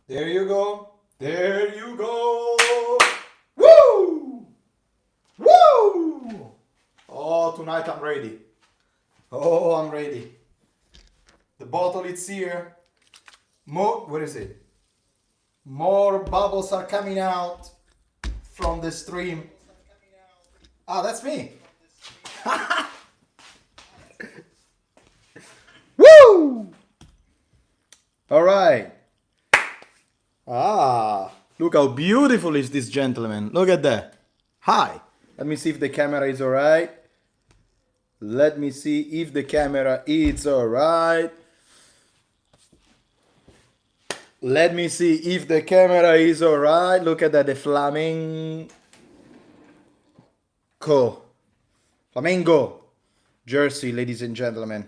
There you go. There you go. Woo! Woo! Oh, tonight I'm ready. Oh, I'm ready. The bottle is here. More, what is it? More bubbles are coming out from the stream. Ah, that's me. Woo! All right. Ah, look how beautiful is this gentleman. Look at that. Hi. Let me see if the camera is all right. Let me see if the camera is all right. Let me see if the camera is all right. Look at that, the Flamengo jersey, ladies and gentlemen.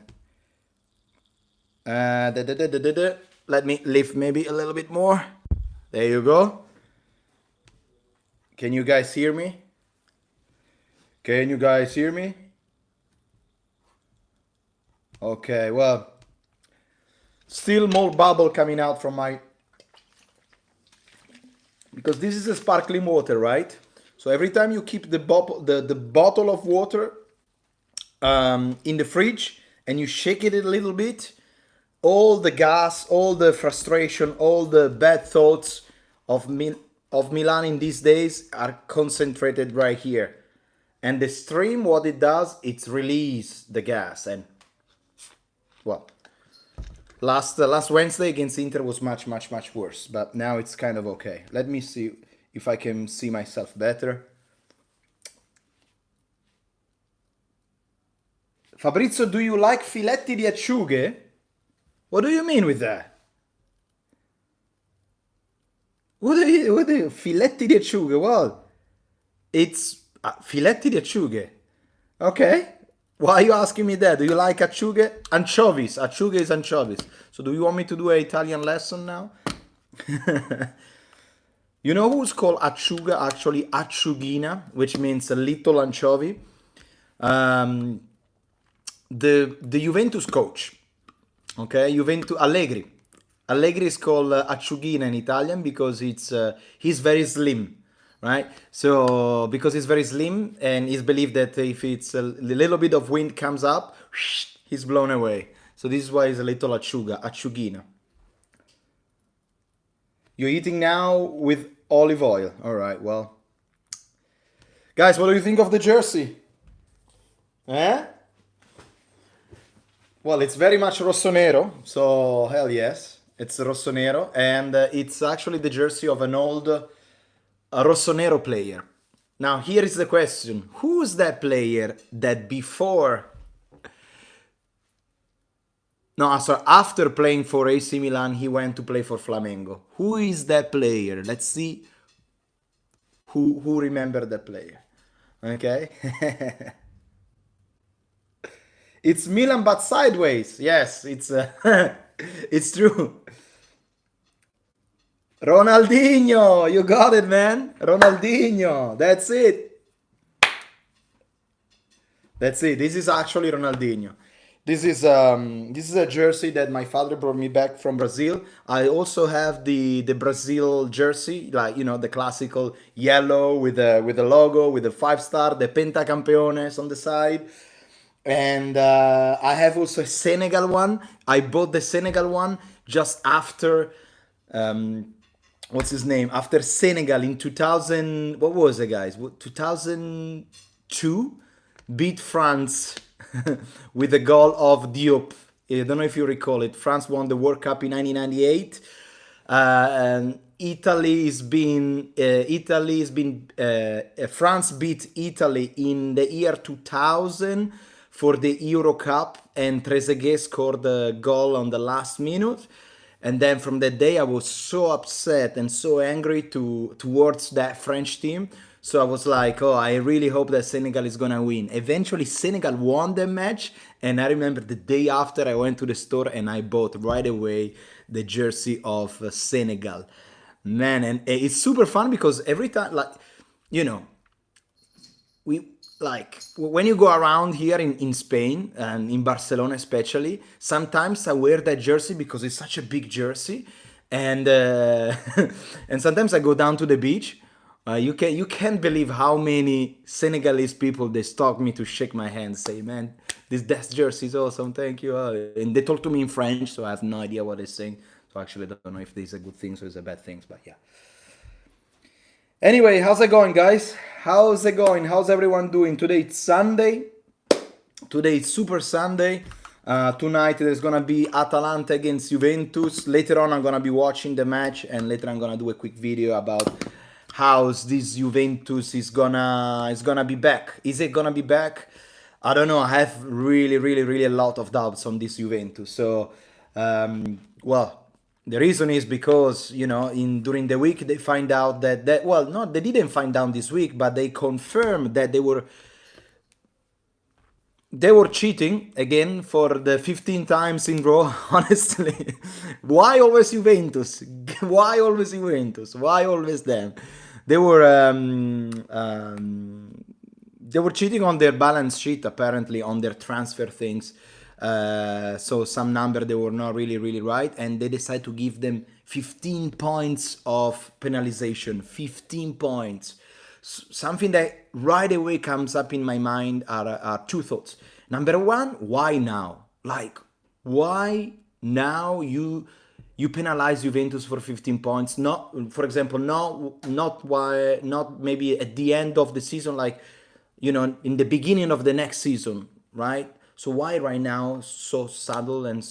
Let me lift maybe a little bit more. There you go. Can you guys hear me? Can you guys hear me? Okay, well, still more bubble coming out from my... Because this is a sparkling water, right? So every time you keep the bottle of water in the fridge and you shake it a little bit, all the gas, all the frustration, all the bad thoughts of Milan in these days are concentrated right here. And the stream, what it does, it's release the gas. And, well, last Wednesday against Inter was much worse. But now it's kind of okay. Let me see if I can see myself better. Fabrizio, do you like filetti di acciughe? What do you mean with that? What do you filetti di acciughe? Well, it's filetti di acciughe. Okay. Why are you asking me that? Do you like acciughe? Anchovies. Acciughe is anchovies. So do you want me to do an Italian lesson now? You know who's called acciuga? Actually, acciughina, which means a little anchovy. The Juventus coach. Okay, Juventus Allegri. Allegri is called acciughina in Italian because he's very slim, right? So because he's very slim, and it's believed that if it's a little bit of wind comes up, he's blown away. So this is why it's a little acciughina. You're eating now with olive oil. All right, well. Guys, what do you think of the jersey? Eh? Well, it's very much rossonero, so hell yes, it's rossonero, and it's actually the jersey of an old rossonero player. Now, here is the question: who's that player that before? No, sorry, after playing for AC Milan, he went to play for Flamengo. Who is that player? Let's see who remember that player. Okay. It's Milan, but sideways. Yes, it's it's true. Ronaldinho, you got it, man. Ronaldinho, that's it. That's it. This is actually Ronaldinho. This is a jersey that my father brought me back from Brazil. I also have the Brazil jersey, like the classical yellow with the logo, with the 5 star, the Pentacampeones on the side. And I have also a Senegal one. I bought the Senegal one just after, what's his name? After Senegal in 2000, what was it, guys? 2002 beat France with the goal of Diop. I don't know if you recall it. France won the World Cup in 1998. And France beat Italy in the year 2000 for the Euro Cup, and Trezeguet scored the goal on the last minute. And then from that day, I was so upset and so angry towards that French team. So I was like, oh, I really hope that Senegal is gonna win. Eventually, Senegal won the match, and I remember the day after I went to the store and I bought right away the jersey of Senegal. Man, and it's super fun because every time, like, we like when you go around here in Spain and in Barcelona especially, sometimes I wear that jersey because it's such a big jersey, and and sometimes I go down to the beach. You can't believe how many Senegalese people they stalk me to shake my hand, say, "Man, this jersey is awesome, thank you." And they talk to me in French, so I have no idea what they're saying. So actually, I don't know if this is a good thing or it's a bad thing, but yeah. Anyway, how's it going, guys? How's it going? How's everyone doing? Today it's Sunday. Today it's Super Sunday. Tonight there's gonna be Atalanta against Juventus. Later on, I'm gonna be watching the match, and later I'm gonna do a quick video about how this Juventus is gonna be back. Is it gonna be back? I don't know. I have really a lot of doubts on this Juventus. So, well, the reason is because in during the week they find out that well, no, they didn't find out this week, but they confirmed that they were cheating again for the 15 times in row. Honestly, why always Juventus? Why always Juventus? Why always them? They were they were cheating on their balance sheet, apparently, on their transfer things. So some number they were not really right, and they decided to give them 15 points of penalization. 15 points. Something that right away comes up in my mind are two thoughts. Number one, why now? Like, why now you penalize Juventus for 15 points? Not, for example, not maybe at the end of the season, like in the beginning of the next season, right? So why right now so subtle and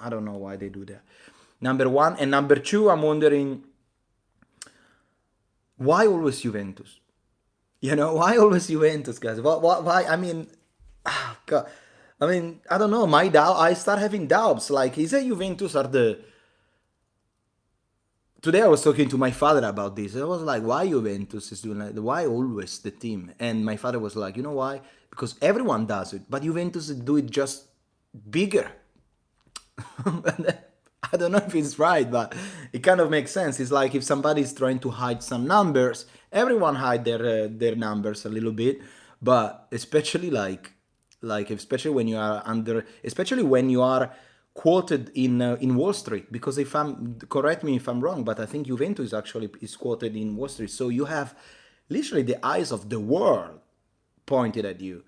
I don't know why they do that. Number one, and number two, I'm wondering, why always Juventus? Why always Juventus, guys? Why? I mean, God, I mean, I don't know. I start having doubts. Like, is it Juventus or the? Today I was talking to my father about this. I was like, why Juventus is doing like? Why always the team? And my father was like, you know why? Because everyone does it, but Juventus do it just bigger. I don't know if it's right, but it kind of makes sense. It's like if somebody is trying to hide some numbers, everyone hide their numbers a little bit, but especially especially when you are especially when you are quoted in Wall Street. Because if I'm correct me if I'm wrong, but I think Juventus actually is quoted in Wall Street, so you have literally the eyes of the world pointed at you.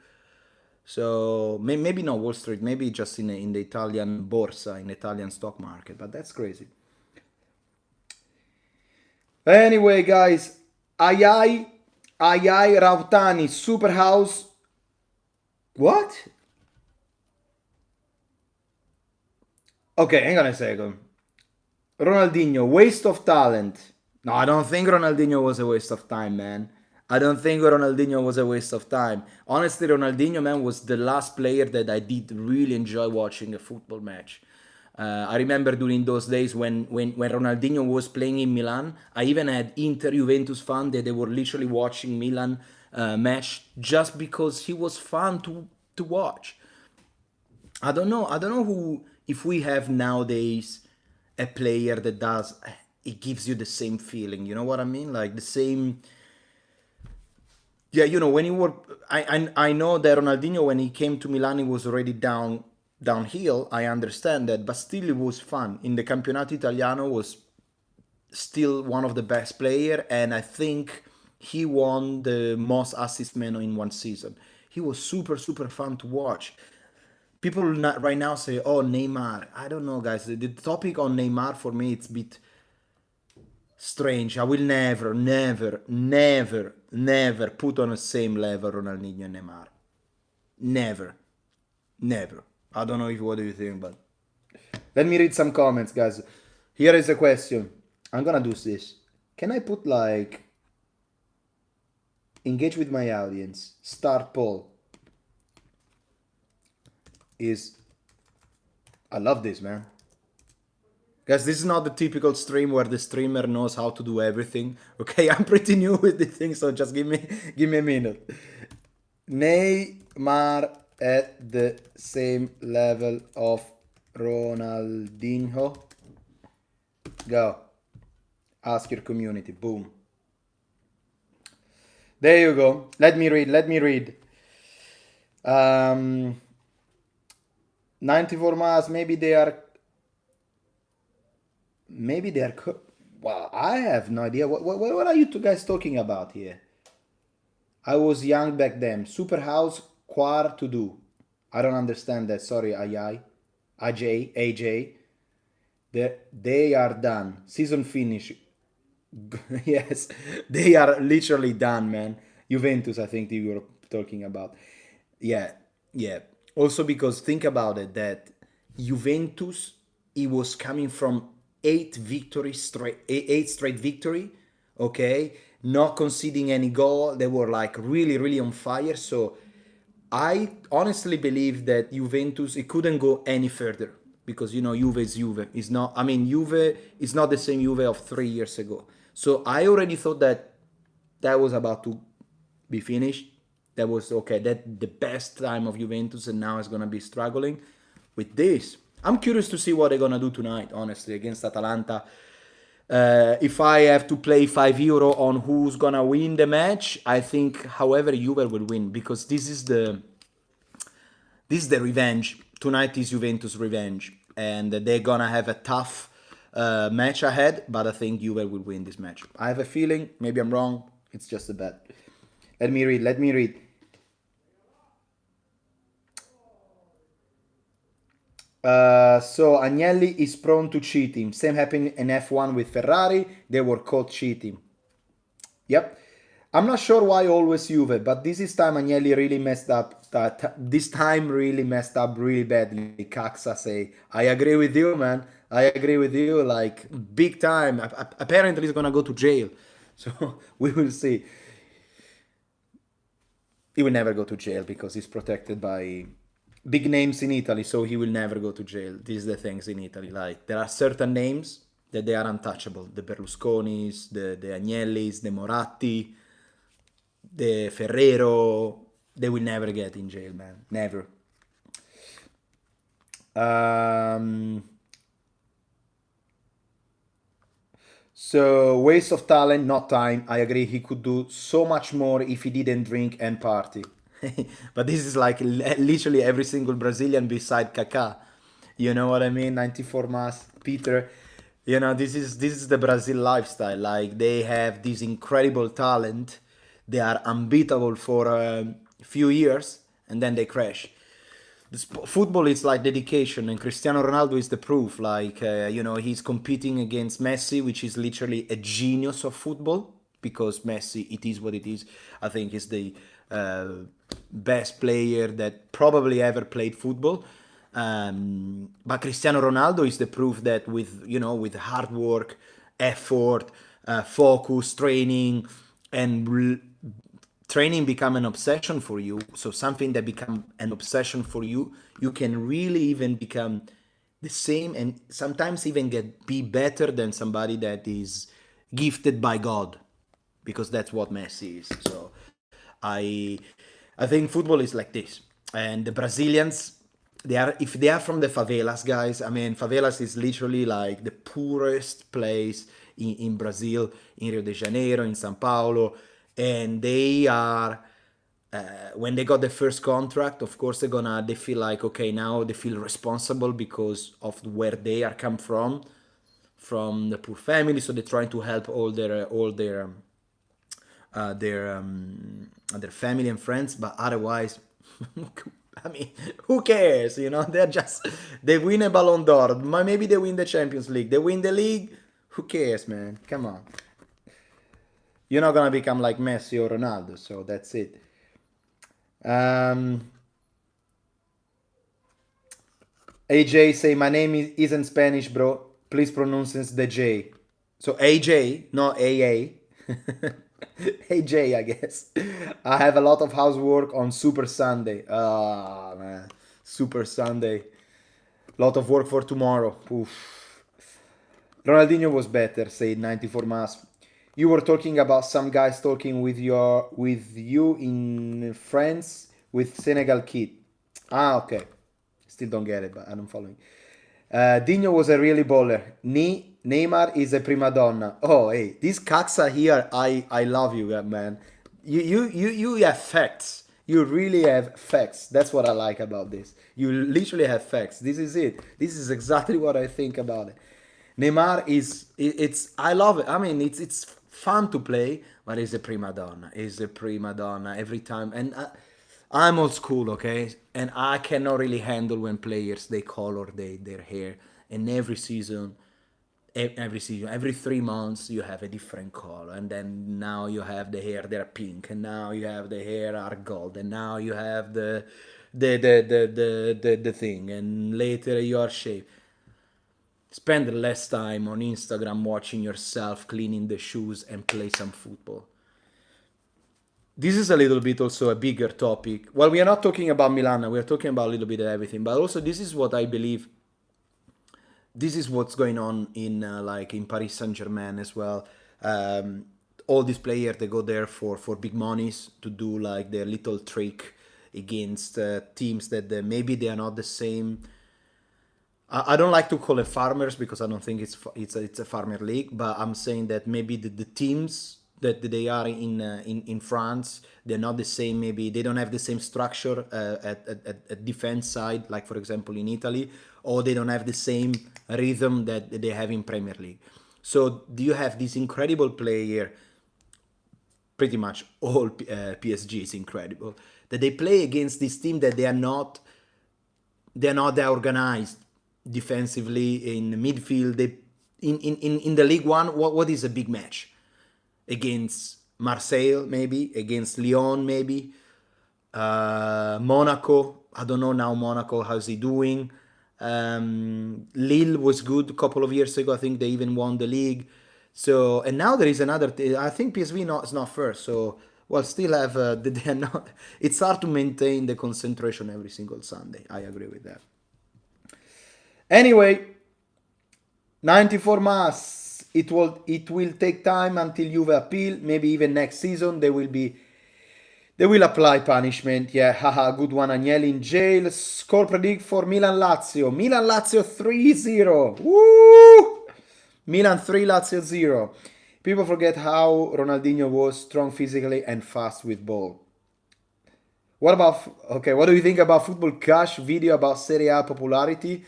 So maybe not Wall Street, maybe just in the Italian borsa, in the Italian stock market, but that's crazy. Anyway, guys, Ayai Rautani, Super House. What? Okay, hang on a second. Ronaldinho, waste of talent. No, I don't think Ronaldinho was a waste of time, man. I don't think Ronaldinho was a waste of time. Honestly, Ronaldinho, man, was the last player that I did really enjoy watching a football match. I remember during those days when Ronaldinho was playing in Milan, I even had Inter Juventus fans that they were literally watching Milan match just because he was fun to watch. I don't know. I don't know who if we have nowadays a player that does it gives you the same feeling. You know what I mean? Like the same. Yeah, when you were, I know that Ronaldinho when he came to Milan he was already downhill. I understand that, but still it was fun. In the Campionato Italiano was still one of the best player, and I think he won the most assist man in one season. He was super fun to watch. People right now say, "Oh, Neymar." I don't know, guys. The topic on Neymar for me it's a bit strange. I will never put on the same level Ronaldinho and Neymar. Never, never. I don't know if what do you think, but let me read some comments, guys. Here is a question. I'm gonna do this. Can I put like engage with my audience? Start poll. I love this, man. Guys, this is not the typical stream where the streamer knows how to do everything. Okay, I'm pretty new with this thing, so just give me a minute. Neymar at the same level of Ronaldinho. Go. Ask your community. Boom. There you go. Let me read. 94 miles, maybe they are maybe they're. Well, I have no idea. What are you two guys talking about here? I was young back then. Super House, Quar to do. I don't understand that. Sorry, AJ. They are done. Season finish. Yes, they are literally done, man. Juventus, I think you were talking about. Yeah, yeah. Also because think about it, that Juventus, it was coming from eight straight victory. Okay, not conceding any goal. They were like really, really on fire. So I honestly believe that Juventus, it couldn't go any further because Juve is Juve. It's not. I mean, Juve is not the same Juve of 3 years ago. So I already thought that that was about to be finished. That was okay. That the best time of Juventus, and now it's gonna be struggling with this. I'm curious to see what they're gonna do tonight. Honestly, against Atalanta. If I have to play €5 on who's gonna win the match, I think, however, Juve will win because this is the revenge. Tonight is Juventus' revenge, and they're gonna have a tough match ahead. But I think Juve will win this match. I have a feeling. Maybe I'm wrong. It's just a bet. Let me read. Let me read. So Agnelli is prone to cheating. Same happened in F1 with Ferrari. They were caught cheating. Yep. I'm not sure why always Juve, but this time Agnelli really messed up. This time really messed up really badly. Caxa say, I agree with you, man. I agree with you, like big time. Apparently, he's gonna go to jail. So we will see. He will never go to jail because he's protected by big names in Italy, so he will never go to jail. These are the things in Italy. Like there are certain names that they are untouchable. The Berlusconis, the Agnellis, the Moratti, the Ferrero. They will never get in jail, man. Never. So waste of talent, not time. I agree. He could do so much more if he didn't drink and party. But this is like literally every single Brazilian beside Kaká. You know what I mean? 94 Mas, Peter. This is the Brazil lifestyle. Like they have this incredible talent. They are unbeatable for a few years and then they crash. Football is like dedication, and Cristiano Ronaldo is the proof. Like he's competing against Messi, which is literally a genius of football. Because Messi, it is what it is. I think is the best player that probably ever played football. But Cristiano Ronaldo is the proof that with hard work, effort, focus, training, and training become an obsession for you. So something that become an obsession for you, you can really even become the same and sometimes even be better than somebody that is gifted by God, because that's what Messi is. So I I think football is like this, and the Brazilians, they are, if they are from the favelas, guys. I mean, favelas is literally like the poorest place in Brazil, in Rio de Janeiro, in São Paulo, and they are when they got the first contract, of course they feel like, okay, now they feel responsible because of where they are come from the poor family, so they're trying to help their family and friends, but otherwise, I mean, who cares? They're just, they win a Ballon d'Or, maybe they win the Champions League, they win the league. Who cares, man? Come on. You're not gonna become like Messi or Ronaldo, so that's it. AJ say my name isn't Spanish, bro. Please pronounce the J. So AJ, not AA. AJ, I guess. I have a lot of housework on Super Sunday. Ah, man. Super Sunday. Lot of work for tomorrow. Oof. Ronaldinho was better, said 94 Mas. You were talking about some guys talking with you in France with Senegal kid. Ah, okay. Still don't get it, but I'm following. Dino was a really baller. Neymar is a prima donna. Oh, hey, this Caxa here, I love you, man. You have facts. You really have facts. That's what I like about this. You literally have facts. This is it. This is exactly what I think about it. Neymar it's I love it. I mean, it's fun to play, but he's a prima donna. He's a prima donna every time. And I'm old school, okay, and I cannot really handle when players they color their hair. And every 3 months you have a different color, and then now you have the hair they're pink, and now you have the hair are gold, and now you have the thing, and later you are shaved. Spend less time on Instagram watching yourself cleaning the shoes and play some football. This is a little bit also a bigger topic. Well, we are not talking about Milan, we are talking about a little bit of everything, but also this is what I believe. This is what's going on in like in Paris Saint-Germain as well. All these players they go there for big monies to do like their little trick against teams that maybe they are not the same. I don't like to call it farmers because I don't think it's a farmer league, but I'm saying that maybe the teams that they are in France, they're not the same. Maybe they don't have the same structure at defense side, like for example in Italy, or they don't have the same rhythm that they have in Premier League. So do you have this incredible player? Pretty much all PSG is incredible. That they play against this team that they're not that organized defensively in midfield. They in the League One. What is a big match? Against Marseille, maybe against Lyon, maybe Monaco. I don't know now. Monaco, how's he doing? Lille was good a couple of years ago. I think they even won the league. So and now there is another. I think PSV is not first. So well, still have. They are not. It's hard to maintain the concentration every single Sunday. I agree with that. Anyway, 94 mass. It will take time until Juve appeal. Maybe even next season they will apply punishment. Yeah, haha, good one. Agnelli in jail. Score predict for Milan Lazio. Milan Lazio 3-0. Woo! Milan 3, Lazio 0. People forget how Ronaldinho was strong physically and fast with ball. What do you think about Football Cash video about Serie A popularity?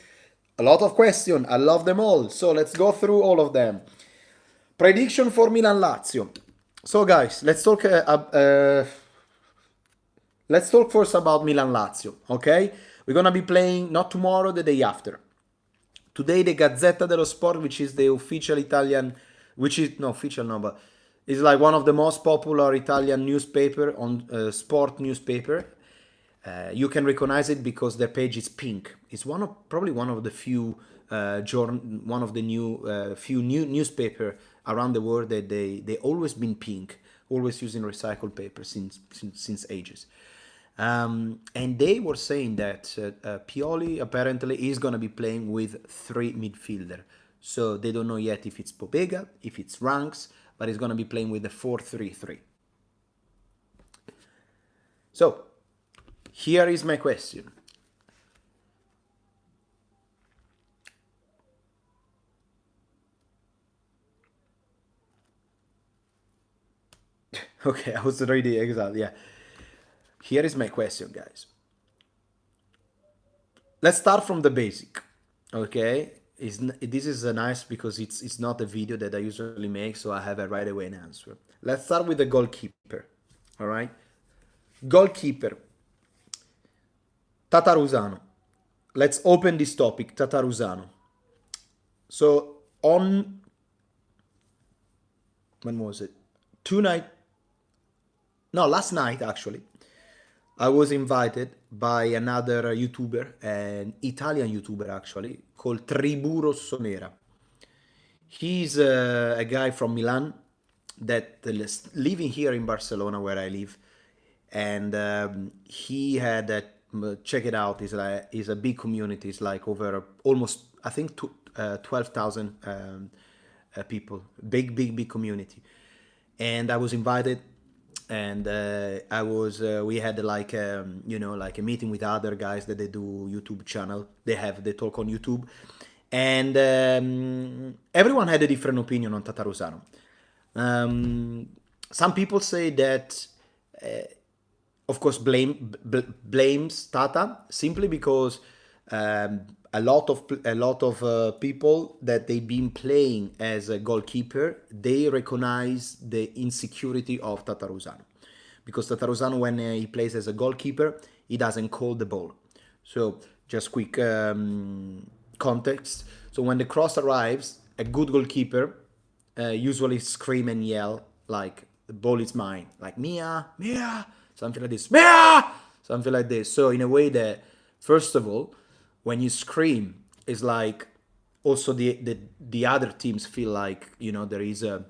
A lot of questions. I love them all. So let's go through all of them. Prediction for Milan Lazio. So guys, let's talk first about Milan Lazio, okay? We're gonna be playing not tomorrow, the day after. Today the Gazzetta dello Sport, which is the official Italian, which is no official no, but it's like one of the most popular Italian newspaper on sport newspaper. You can recognize it because their page is pink. It's probably one of the few few new newspaper around the world that they always been pink, always using recycled paper since ages. And they were saying that Pioli apparently is gonna be playing with 3 midfielder. So they don't know yet if it's Pobega, if it's Ranks, but he's gonna be playing with the 4-3-3. So here is my question. Okay, I was already exiled. Yeah. Here is my question, guys. Let's start from the basic. Okay, this is nice because it's not a video that I usually make, so I have a right away an answer. Let's start with the goalkeeper. All right, goalkeeper. Tatarusano. Let's open this topic, Tatarusano. So when was it? Last night actually, I was invited by another YouTuber, an Italian YouTuber actually, called Tribù Rossonera. He's a guy from Milan that is living here in Barcelona where I live, and he had a check it out. It's a big community. It's like over almost I think 12,000 people. Big community. And I was invited, and we had like like a meeting with other guys that they do YouTube channel. They talk on YouTube, and everyone had a different opinion on Tatarusano. Some people say that. Of course, blames Tata simply because a lot of people that they've been playing as a goalkeeper, they recognize the insecurity of Tatarusano, because Tatarusano, when he plays as a goalkeeper, he doesn't call the ball. So just quick context. So when the cross arrives, a good goalkeeper usually scream and yell like the ball is mine, like Mia, Mia, something like this, Mia, something like this. So in a way that, first of all, when you scream, it's like also the other teams feel like, there is a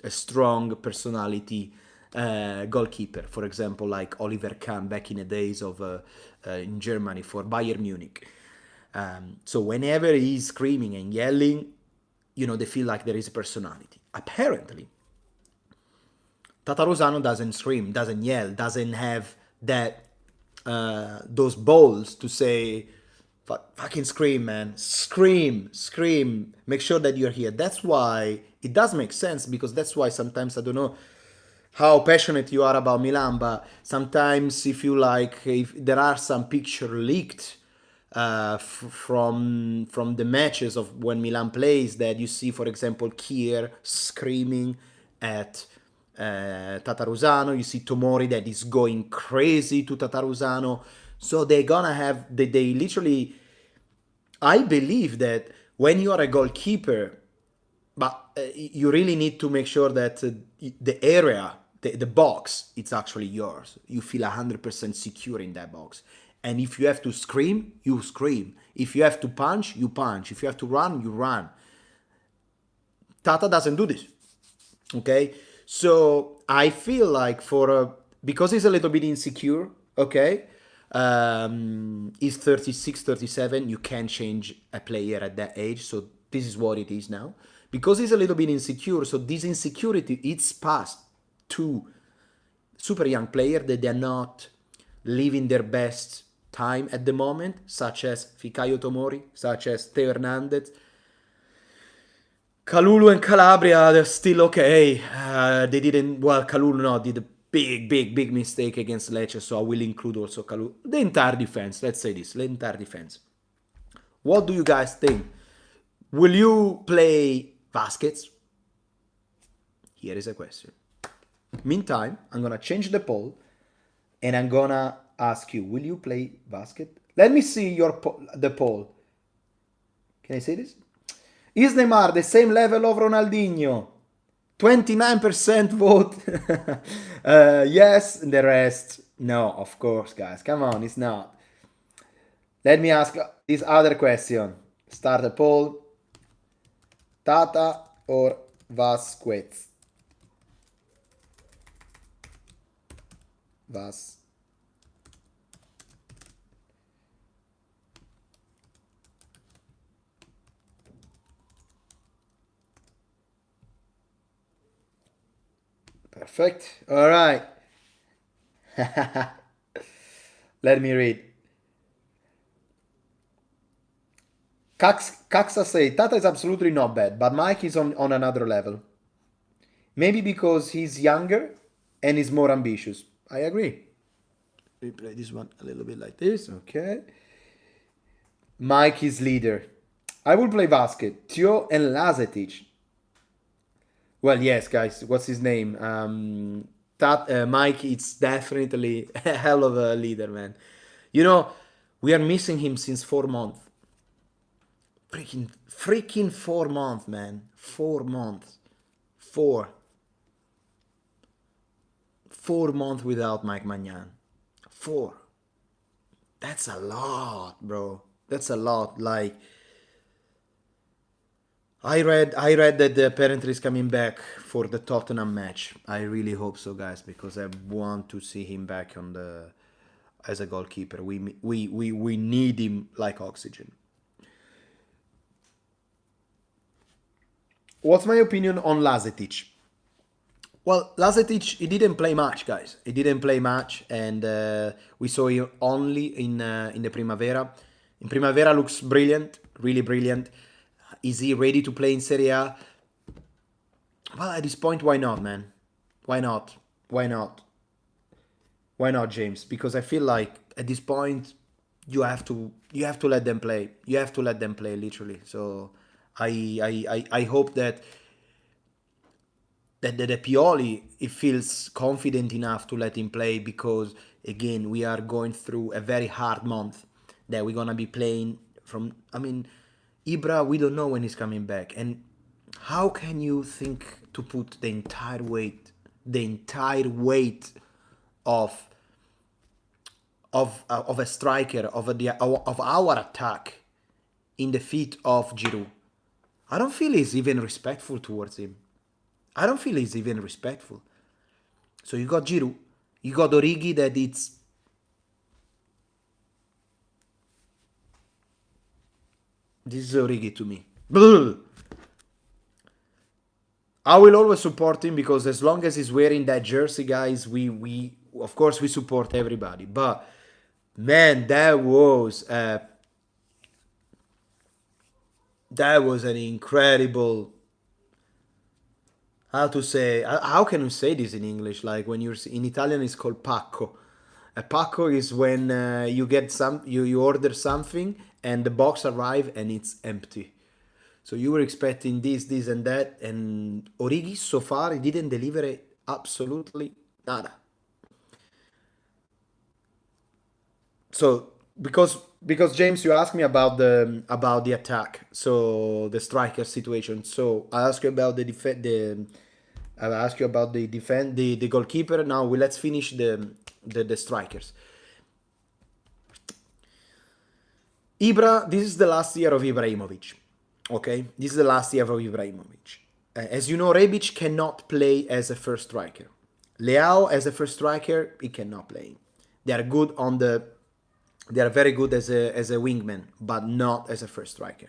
strong personality goalkeeper. For example, like Oliver Kahn back in the days of in Germany for Bayern Munich. So whenever he's screaming and yelling, they feel like there is a personality. Apparently, Tatarusano doesn't scream, doesn't yell, doesn't have that those balls to say, fucking scream, man, scream, scream, make sure that you're here. That's why it does make sense, because that's why sometimes, I don't know how passionate you are about Milan, but sometimes if there are some picture leaked from the matches of when Milan plays, that you see, for example, Kier screaming at Tatarusano, you see Tomori that is going crazy to Tatarusano. So they're gonna have they literally, I believe that when you are a goalkeeper, but you really need to make sure that the area, the box, it's actually yours. You feel 100% secure in that box. And if you have to scream, you scream. If you have to punch, you punch. If you have to run, you run. Tata doesn't do this. Okay? So I feel like because he's a little bit insecure, okay? He's 36, 37. You can't change a player at that age. So this is what it is now. Because he's a little bit insecure, so this insecurity, it's passed to super young players that they're not living their best time at the moment, such as Fikayo Tomori, such as Teo Hernandez. Kalulu and Calabria, they're still okay. They didn't, well, Kalulu did a big mistake against Lecce, so I will include also Kalulu. The entire defense, let's say this, the entire defense. What do you guys think? Will you play Vasquez? Here is a question. Meantime, I'm gonna change the poll, and I'm gonna ask you, will you play Vasquez? Let me see the poll. Can I say this? Is Neymar the same level of Ronaldinho? 29% vote. Yes, and the rest, no, of course, guys. Come on, it's not. Let me ask this other question. Start a poll. Tata or Vasquez? Perfect. All right. Let me read. Kaxa say Tata is absolutely not bad, but Mike is on another level. Maybe because he's younger and is more ambitious. I agree. We play this one a little bit like this. Okay. Mike is leader. I will play Vasquez, Tio, and Lazetic. Well, yes, guys. What's his name? Mike, it's definitely a hell of a leader, man. We are missing him since 4 months. Freaking 4 months, man. 4 months. 4 months without Mike Magnan. 4. That's a lot, bro. That's a lot. Like, I read that apparently he's coming back for the Tottenham match. I really hope so, guys, because I want to see him back as a goalkeeper. We need him like oxygen. What's my opinion on Lazetic? Well, Lazetic, he didn't play much, guys. He didn't play much, and we saw him only in the Primavera. In Primavera looks brilliant, really brilliant. Is he ready to play in Serie A? Well, at this point, why not, man? Why not? Why not? Why not, James? Because I feel like at this point, you have to let them play. You have to let them play literally. So I hope that the Pioli it feels confident enough to let him play, because again we are going through a very hard month that we're gonna be playing from. I mean, Ibra, we don't know when he's coming back, and how can you think to put the entire weight of of a striker of our attack in the feet of Giroud? I don't feel he's even respectful towards him. I don't feel he's even respectful. So you got Giroud, you got Origi that this is Origi to me. I will always support him, because as long as he's wearing that jersey, guys, we of course we support everybody. But man, that was an incredible. How can you say this in English? Like when you're in Italian, it's called pacco. A pacco is when you order something and the box arrive and it's empty. So you were expecting this, and that, and Origi so far he didn't deliver absolutely nada. So because James, you asked me about the attack, so the striker situation. So I asked you about the defense. I asked you about the defense, the goalkeeper. Now let's finish the strikers. Ibra, this is the last year of Ibrahimovic. Okay, this is the last year of Ibrahimovic. As you know, Rebic cannot play as a first striker. Leao as a first striker, he cannot play. They are good on the. They are very good as a wingman, but not as a first striker.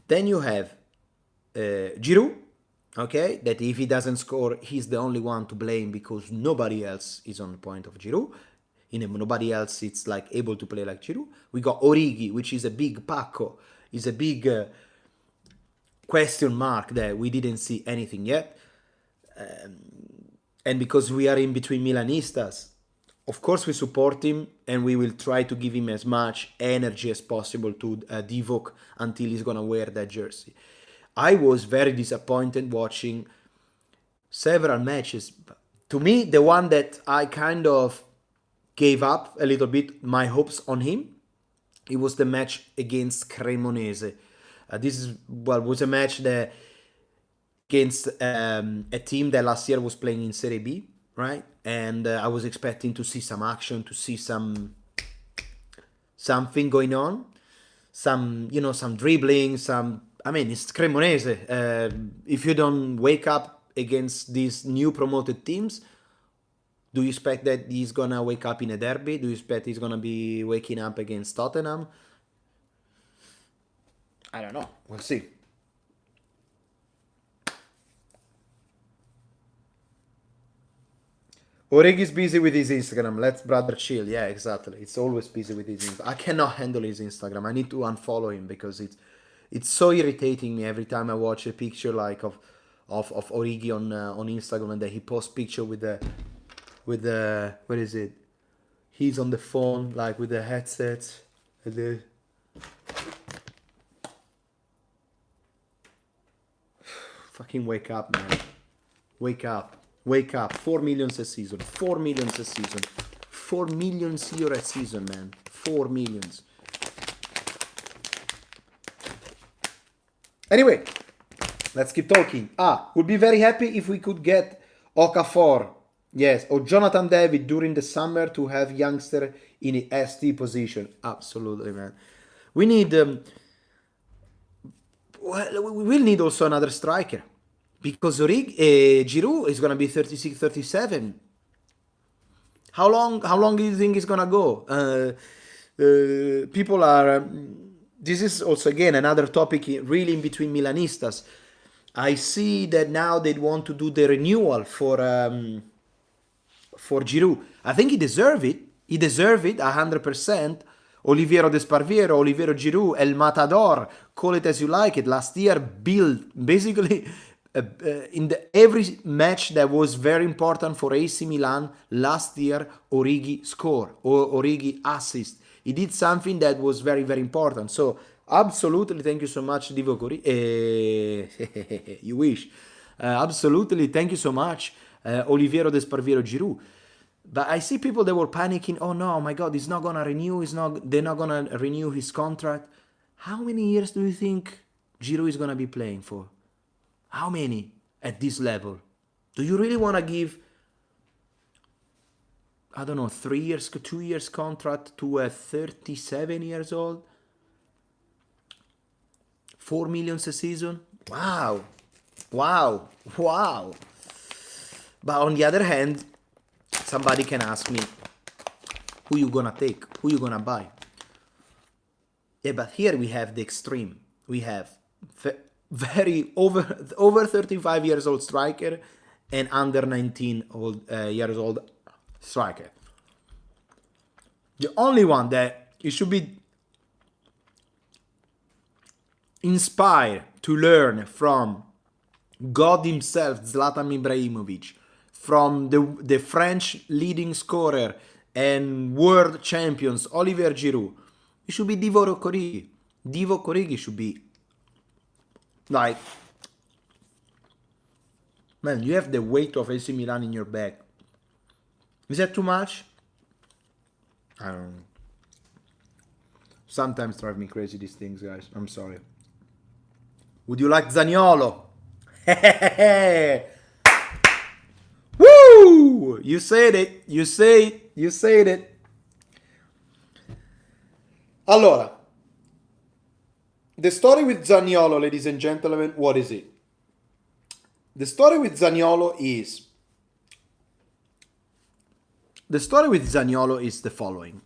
Then you have Giroud, okay, that if he doesn't score, he's the only one to blame, because nobody else is on the point of Giroud. Nobody else is like able to play like Giroud. We got Origi, which is a big Paco, is a big question mark that we didn't see anything yet. And because we are in between Milanistas, of course we support him, and we will try to give him as much energy as possible to devoke until he's gonna wear that jersey. I was very disappointed watching several matches. To me, the one that I kind of gave up a little bit my hopes on him, it was the match against Cremonese. Was a match that against a team that last year was playing in Serie B, right? And I was expecting to see some action, to see something going on, some dribbling, I mean, it's Cremonese. If you don't wake up against these new promoted teams, do you expect that he's gonna wake up in a derby? Do you expect he's gonna be waking up against Tottenham? I don't know. We'll see. Origi's busy with his Instagram. Let's brother chill. Yeah, exactly. It's always busy with his Instagram. I cannot handle his Instagram. I need to unfollow him, because it's so irritating me every time I watch a picture like of Origi on Instagram, and that he posts picture with the what is it? He's on the phone like with the headset. Fucking wake up, man. Wake up. Wake up. 4 million a season. 4 million a season. 4 million euro a season, man. 4 millions. Anyway, let's keep talking. Would be very happy if we could get Okafor, yes, or Jonathan David during the summer to have youngster in the ST position. Absolutely, man. We need. We will need also another striker, because Giroud is gonna be 36, 37. How long? How long do you think it's gonna go? People are. This is also again another topic really in between Milanistas. I see that now they want to do the renewal for Giroud. I think he deserves it. He deserves it 100%. Oliviero Desparviero, Oliviero Giroud, El Matador, call it as you like it. Last year, built basically in every match that was very important for AC Milan last year, Origi score or Origi assist. He did something that was very, very important. So, absolutely, thank you so much, Divo Cori. You wish. Absolutely, thank you so much, Oliviero Desparviero Giroud. But I see people that were panicking. Oh no, my God, he's not gonna renew. They're not gonna renew his contract. How many years do you think Giroud is gonna be playing for? How many at this level? Do you really want to give, I don't know, 3 years, 2 years contract to a 37 years old? 4 million a season? Wow. Wow. Wow. But on the other hand, somebody can ask me, who you gonna take? Who you gonna buy? Yeah, but here we have the extreme. We have very over 35 years old striker and under 19 years old striker. The only one that you should be inspired to learn from God himself, Zlatan Ibrahimovic, from the French leading scorer and world champions, Olivier Giroud, it should be Divo Origi. Divo Origi should be like, man, you have the weight of AC Milan in your back. Is that too much? I don't know. Sometimes drive me crazy, these things, guys. I'm sorry. Would you like Zaniolo? Woo! You said it. You said it. Allora, the story with Zaniolo, ladies and gentlemen, what is it? The story with Zaniolo is the following.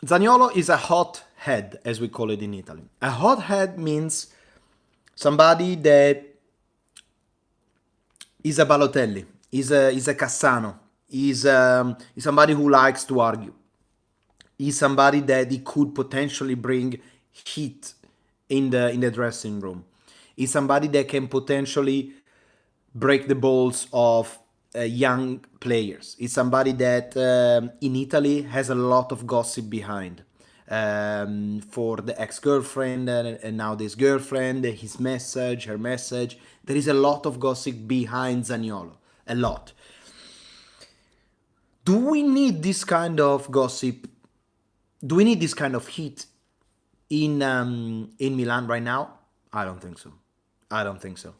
Zaniolo is a hothead, as we call it in Italy. A hothead means somebody that is a Balotelli, is a Cassano, is somebody who likes to argue. He's somebody that he could potentially bring heat in the dressing room. He's somebody that can potentially break the balls of young players. He's somebody that in Italy has a lot of gossip behind. For the ex-girlfriend and now this girlfriend, his message, her message. There is a lot of gossip behind Zaniolo. A lot. Do we need this kind of gossip? Do we need this kind of heat in Milan right now? I don't think so.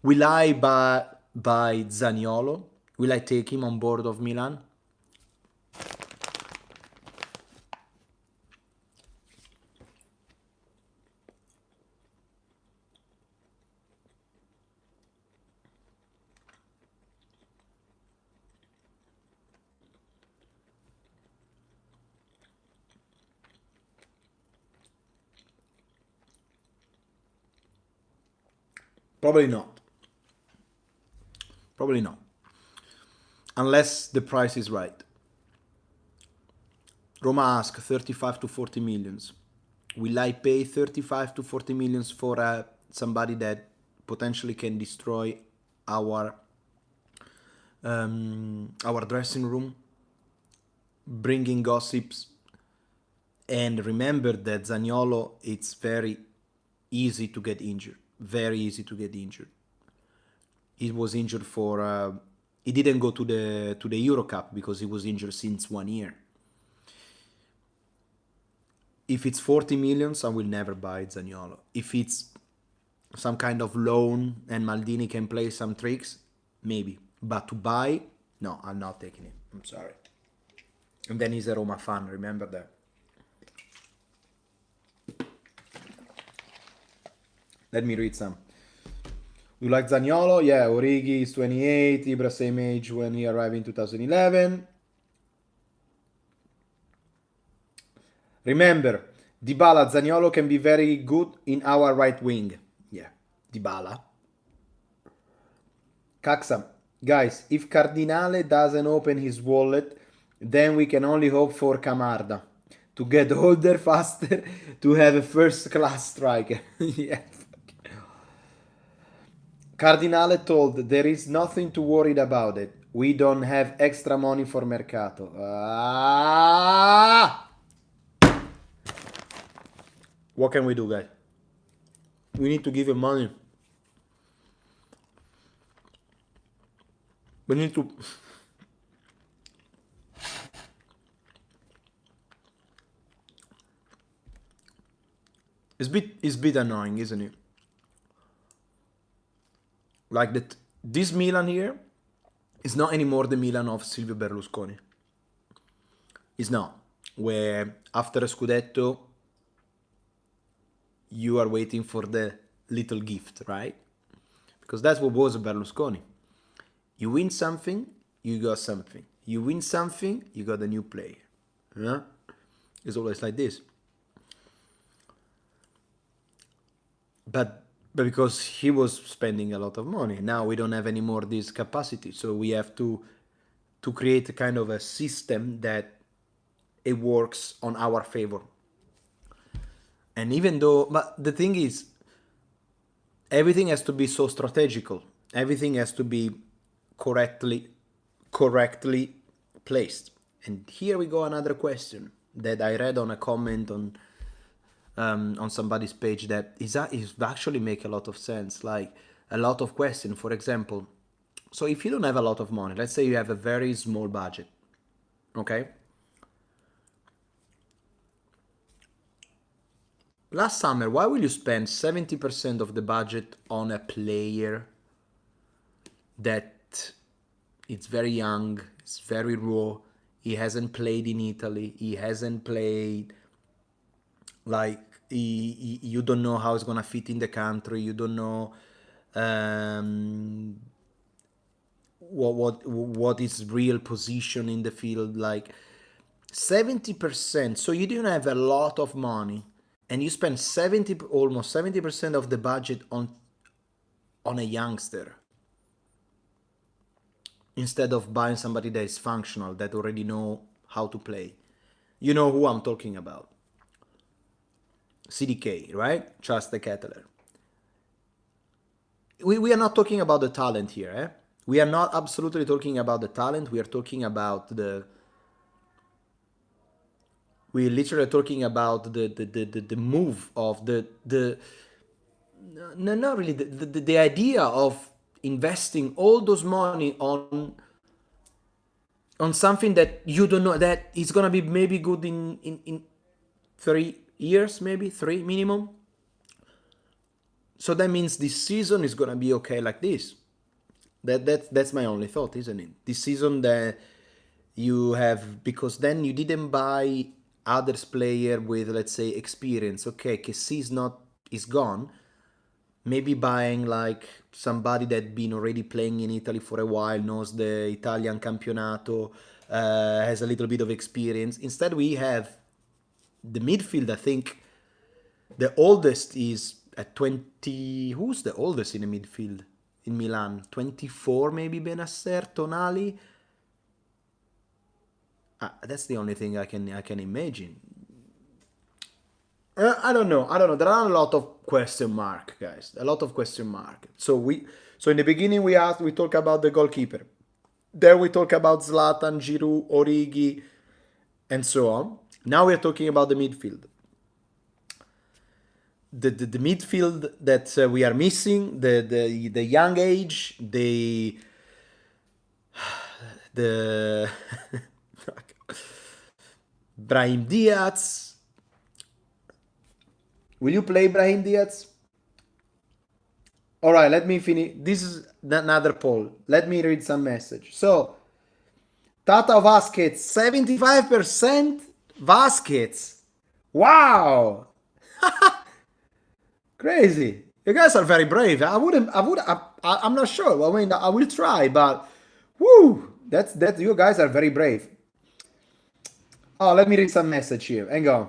Will I buy Zaniolo? Will I take him on board of Milan? Probably not. Unless the price is right. Roma ask 35 to 40 millions. Will I pay 35 to 40 millions for somebody that potentially can destroy our dressing room, bringing gossips? And remember that Zaniolo, it's very easy to get injured. Very easy to get injured. He was injured for... he didn't go to the Euro Cup because he was injured since 1 year. If it's 40 millions, I will never buy Zaniolo. If it's some kind of loan and Maldini can play some tricks, maybe. But to buy, no, I'm not taking it. I'm sorry. And then he's a Roma fan, remember that. Let me read some. You like Zaniolo? Yeah, Origi is 28, Ibra same age when he arrived in 2011. Remember, Dybala, Zaniolo can be very good in our right wing. Yeah, Dybala. Caxa, guys, if Cardinale doesn't open his wallet, then we can only hope for Camarda to get older faster, to have a first-class striker. Yeah. Cardinale told, there is nothing to worry about it. We don't have extra money for mercato. Ah! What can we do, guys? We need to give him money. We need to... It's bit annoying, isn't it? Like that, this Milan here is not anymore the Milan of Silvio Berlusconi. It's not. Where after a Scudetto, you are waiting for the little gift, right? Because that's what was Berlusconi. You win something, you got something. You win something, you got a new player. Yeah? It's always like this. But because he was spending a lot of money, now we don't have any more this capacity. So we have to create a kind of a system that it works on our favor. And even though, but the thing is, everything has to be so strategical. Everything has to be correctly placed. And here we go, another question that I read on a comment on somebody's page that is actually make a lot of sense. Like a lot of questions, for example. So if you don't have a lot of money, let's say you have a very small budget, okay? Last summer, why will you spend 70% of the budget on a player that it's very young, it's very raw, he hasn't played in Italy, he hasn't played, like, you don't know how it's gonna fit in the country, you don't know what is real position in the field, like 70%. So you don't have a lot of money, and you spend almost 70% of the budget on a youngster instead of buying somebody that is functional, that already know how to play. You know who I'm talking about. CDK, right? Charles de Ketteler. We are not talking about the talent here, eh? We are not absolutely talking about the talent. We are talking about we're literally talking about the move of no, not really the idea of investing all those money on something that you don't know that is gonna be maybe good in 3 years, maybe 3 minimum. So that means this season is gonna be okay like this. That's my only thought, isn't it? This season that you have, because then you didn't buy others player with, let's say, experience. Okay, Kessie is gone. Maybe buying like somebody that been already playing in Italy for a while, knows the Italian campionato, has a little bit of experience. Instead, we have the midfield. I think the oldest is at 20. Who's the oldest in the midfield in Milan? 24, maybe Benasser, Tonali. That's the only thing I can imagine. I don't know. There are a lot of question mark, guys. A lot of question mark. So in the beginning we talk about the goalkeeper. Then we talk about Zlatan, Giroud, Origi, and so on. Now we're talking about the midfield. The midfield that we are missing, the young age, the Brahim Diaz. Will you play Brahim Diaz? All right, let me finish. This is another poll. Let me read some message. So, Tata Vasquez, 75% Vasquez. Wow. Crazy. You guys are very brave. I'm not sure. I mean, I will try, but woo, that's you guys are very brave. Oh, let me read some message here. Hang on.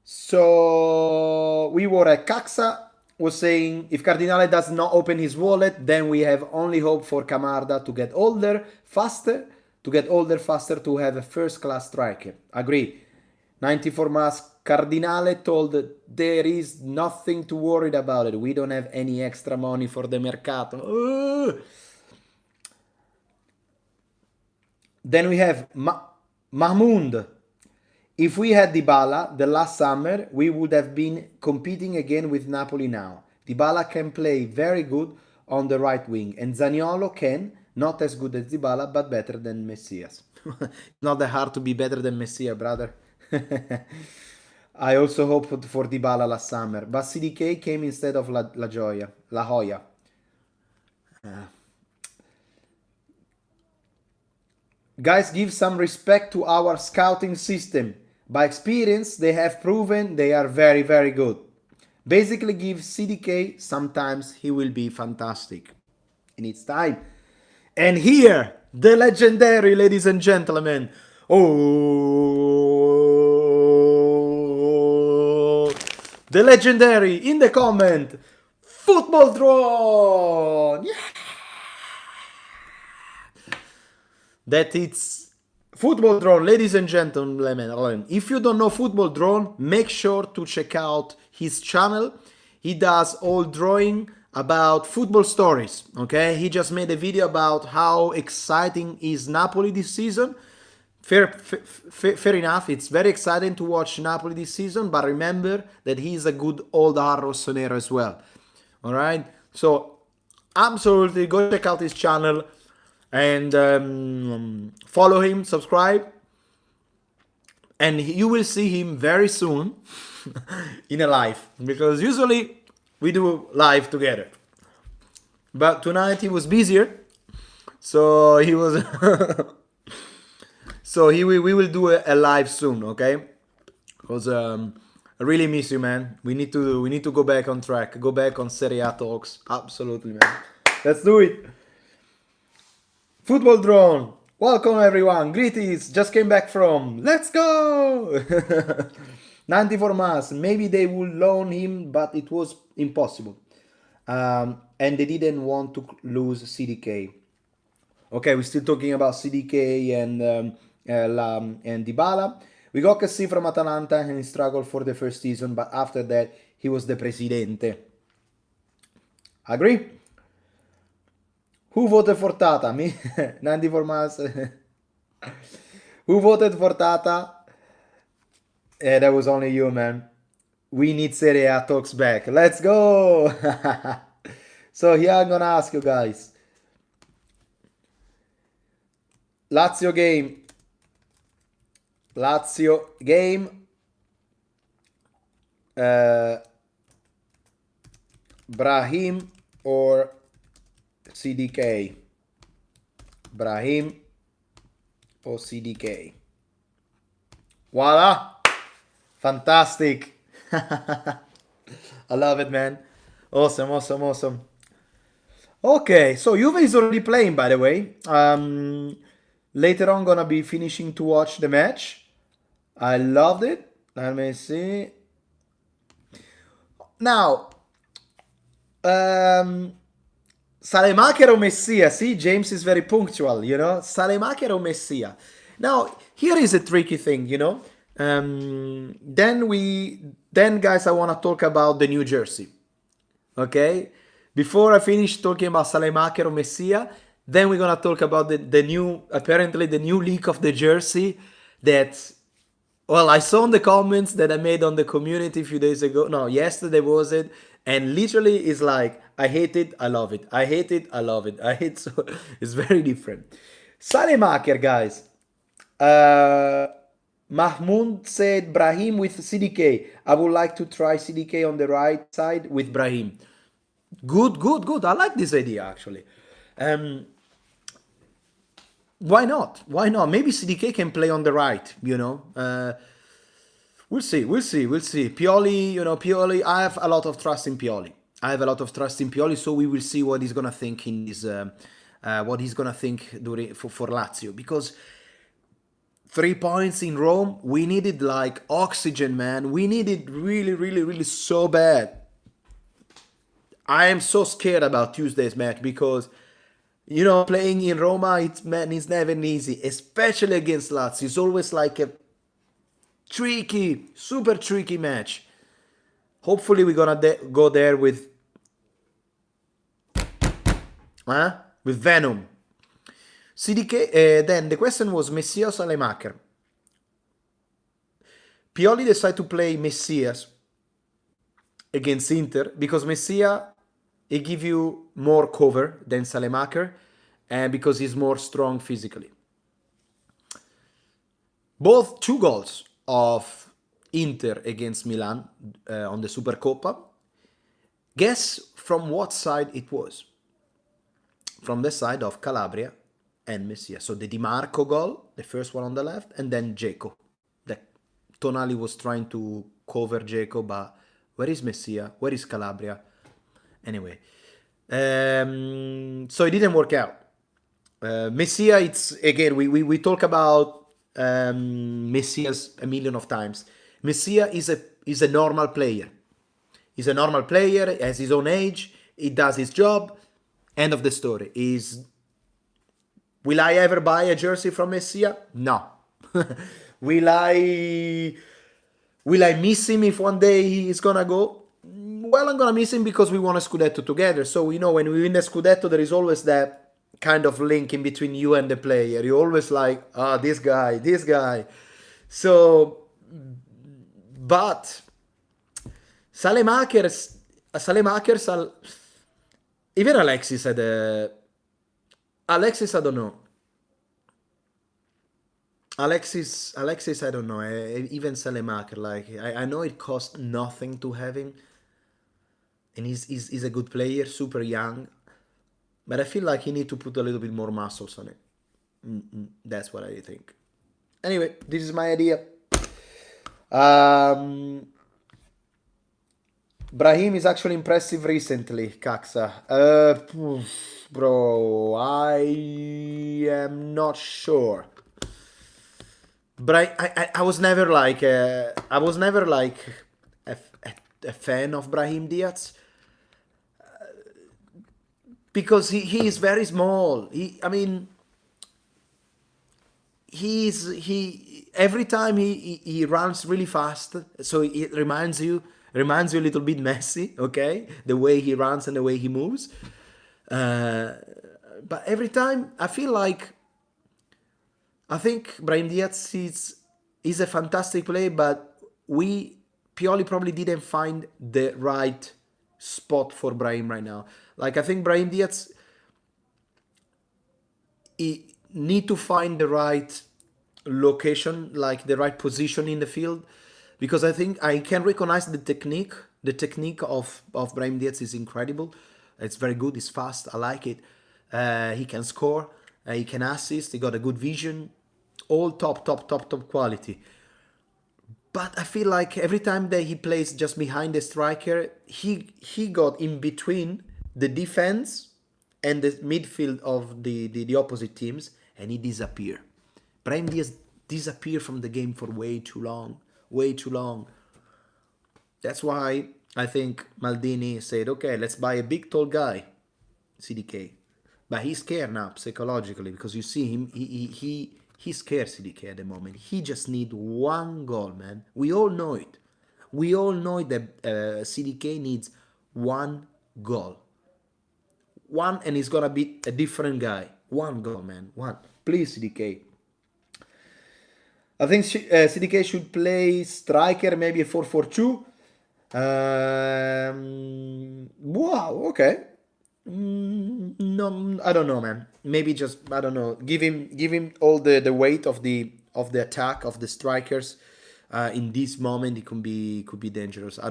So we were at Caxa was saying if Cardinale does not open his wallet, then we have only hope for Camarda to get older faster, to have a first class striker. Agree. 94 Mas Cardinale told there is nothing to worry about it. We don't have any extra money for the mercato. Then we have Mahmoud. If we had Dybala the last summer, we would have been competing again with Napoli now. Dybala can play very good on the right wing, and Zaniolo can, not as good as Dybala, but better than Messias. It's not that hard to be better than Messias, brother. I also hoped for Dybala last summer, but CDK came instead of La Joya. Guys, give some respect to our scouting system. By experience, they have proven they are very, very good. Basically, give CDK, sometimes he will be fantastic. And it's time. And here, the legendary, ladies and gentlemen. Oh, the legendary in the comment. Football drone. Yeah. That it's Football Drone, ladies and gentlemen. If you don't know Football Drone, make sure to check out his channel. He does all drawing about football stories. Okay, he just made a video about how exciting is Napoli this season. Fair enough. It's very exciting to watch Napoli this season, but remember that he's a good old Rossonero as well. All right, so absolutely go check out his channel and follow him, subscribe, and you will see him very soon in a live, because usually we do live together, but tonight he was busier, so he was so we will do a live soon, okay? Because I really miss you, man. We need to go back on track, go back on Serie A talks. Absolutely, man. Let's do it. Football Drone, welcome everyone. Greetings, just came back from. Let's go. 94 Mass. Maybe they would loan him, but it was impossible. And they didn't want to lose CDK. Okay, we're still talking about CDK and Dybala. We got Cassi from Atalanta and he struggled for the first season, but after that he was the presidente. Agree? Who voted for Tata? Me? 94 Mass. Who voted for Tata? Yeah, that was only you, man. We need Serie A talks back. Let's go! So here I'm gonna ask you guys. Lazio game. Brahim or CDK? Brahim or CDK? Voila! Fantastic! I love it, man. Awesome. Okay, so Juve is already playing, by the way. Later on, gonna be finishing to watch the match. I loved it. Let me see. Now, Salemaker or Messia? See, James is very punctual, you know? Salemaker or Messia? Now, here is a tricky thing, you know? Then, guys, I want to talk about the new jersey. Okay? Before I finish talking about Salemaker or Messia, then we're going to talk about the new leak of the jersey that, well, I saw in the comments that I made on the community a few days ago. No, yesterday was it. And literally it's like, I hate it, I love it. I hate it, I love it. I hate so it's very different. Salemaker, guys. Mahmoud said Brahim with CDK. I would like to try CDK on the right side with Brahim. Good. I like this idea, actually. Why not? Maybe CDK can play on the right, you know. We'll see. Pioli, I have a lot of trust in Pioli. So we will see what he's gonna think in his what he's gonna think during for Lazio, because 3 points in Rome, we needed like oxygen, man. We needed really so bad. I am so scared about Tuesday's match because, you know, playing in Roma, it's never easy, especially against Lazio. It's always like a super tricky match. Hopefully we're gonna go there with Venom. CDK. Then the question was Messias or Salemaker. Pioli decided to play Messias against Inter because Messia he give you more cover than Salemaker, and because he's more strong physically. Both 2 goals of Inter against Milan on the SuperCoppa. Guess from what side it was? From the side of Calabria and Messia. So the Di Marco goal, the first one on the left, and then Dzeko. That Tonali was trying to cover Dzeko, but where is Messia? Where is Calabria? Anyway, so it didn't work out. Messia, it's again we talk about Messias a million of times. Messia is a normal player. He's a normal player, has his own age, he does his job. End of the story. Will I ever buy a jersey from Messia? No. Will I miss him if one day he's gonna go? Well, I'm gonna miss him because we won a Scudetto together. So when we win a Scudetto, there is always that kind of link in between you and the player. You're always like, this guy. So, but Salemakers, even Alexis had Alexis, I don't know. Alexis, I don't know. Even Salemaker, like I know it costs nothing to have him, and he's a good player, super young, but I feel like he need to put a little bit more muscles on it. That's what I think. Anyway, this is my idea. Brahim is actually impressive recently, Kaxa. Bro, I am not sure. But I was never like a fan of Brahim Diaz because he is very small. Every time he runs really fast, so it reminds you a little bit Messi, okay? The way he runs and the way he moves. But every time I think Brahim Diaz is a fantastic player, but Pioli probably didn't find the right spot for Brahim right now. Like, I think Brahim Diaz he need to find the right location, like the right position in the field, because I think I can recognize the technique. The technique of Brahim Diaz is incredible. It's very good. It's fast. I like it. He can score. He can assist. He got a good vision. All top quality. But I feel like every time that he plays just behind the striker, he got in between the defense and the midfield of the opposite teams, and he disappeared. Brahim Diaz disappeared from the game for way too long. That's why I think Maldini said, okay, let's buy a big tall guy, CDK. But he's scared now psychologically because you see him, he's scared, CDK, at the moment. He just need 1 goal, man. We all know it. We all know that CDK needs 1 goal. 1, and he's gonna be a different guy. 1 goal, man. 1. Please, CDK. I think CDK should play striker, maybe a 4-4-2. Wow, okay. No, I don't know, man. Maybe just, I don't know. Give him all the weight of the attack of the strikers. In this moment, it could be dangerous. I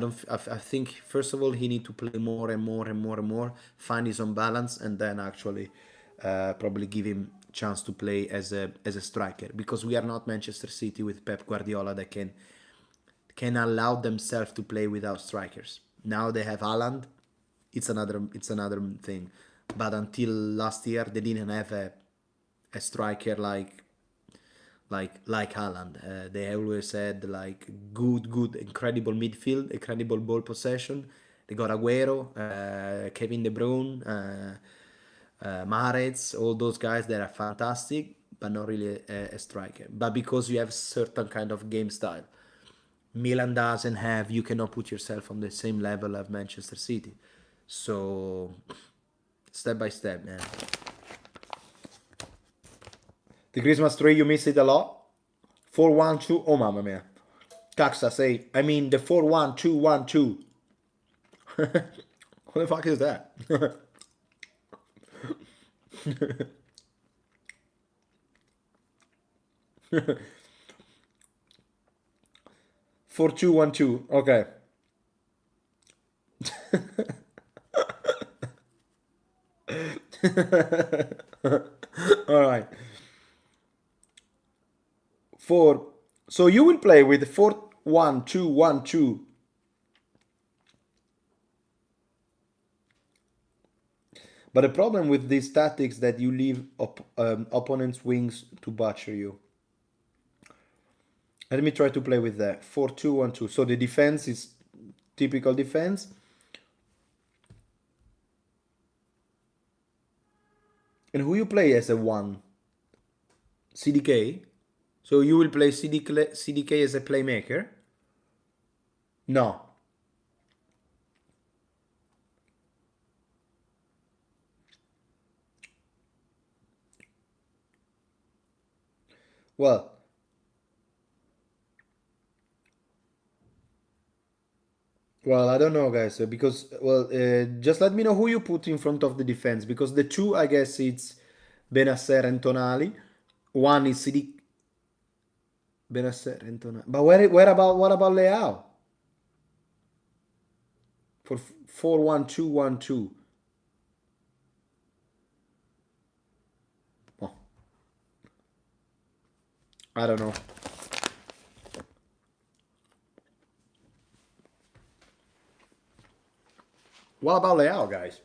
think first of all he need to play more and more, find his own balance, and then actually probably give him chance to play as a striker, because we are not Manchester City with Pep Guardiola that can allow themselves to play without strikers. Now they have Haaland. It's another thing. But until last year, they didn't have a striker like Haaland. They always had like good, incredible midfield, incredible ball possession. They got Aguero, Kevin De Bruyne, Mahrez, all those guys that are fantastic, but not really a striker. But because you have certain kind of game style, Milan doesn't have. You cannot put yourself on the same level of Manchester City. So step by step, man. The Christmas tree, you miss it a lot? 412, oh mamma mia. Caxa say, I mean the 41212. What the fuck is that? 4212, okay. All right. Four. So you will play with 41212. But the problem with these tactics that you leave opponent's wings to butcher you. Let me try to play with that. 4-2-1-2. So the defense is typical defense. And who you play as a 1? CDK? So you will play CDK as a playmaker? No. Well, I don't know, guys, because just let me know who you put in front of the defense, because the two, I guess, it's Benasser and Tonali. One is CD. Benasser and Tonali. But what about Leao? For 4-1-2-1-2. Oh. I don't know. What about Leao, guys?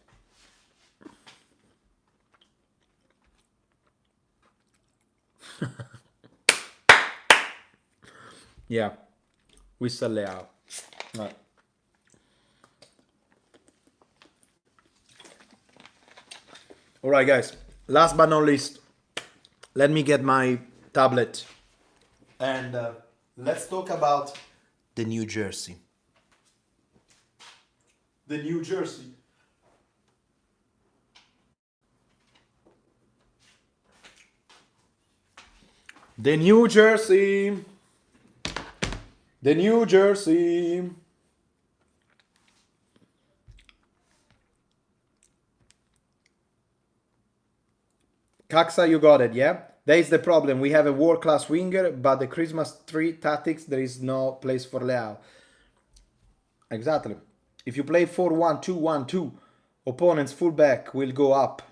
Yeah, we sell Leao. Right. All right, guys. Last but not least, let me get my tablet and let's talk about the new jersey. The new jersey. The new jersey. The new jersey. Caxa, you got it, yeah? That is the problem. We have a world-class winger, but the Christmas tree tactics, there is no place for Leao. Exactly. If you play 4-1-2-1-2, opponent's fullback will go up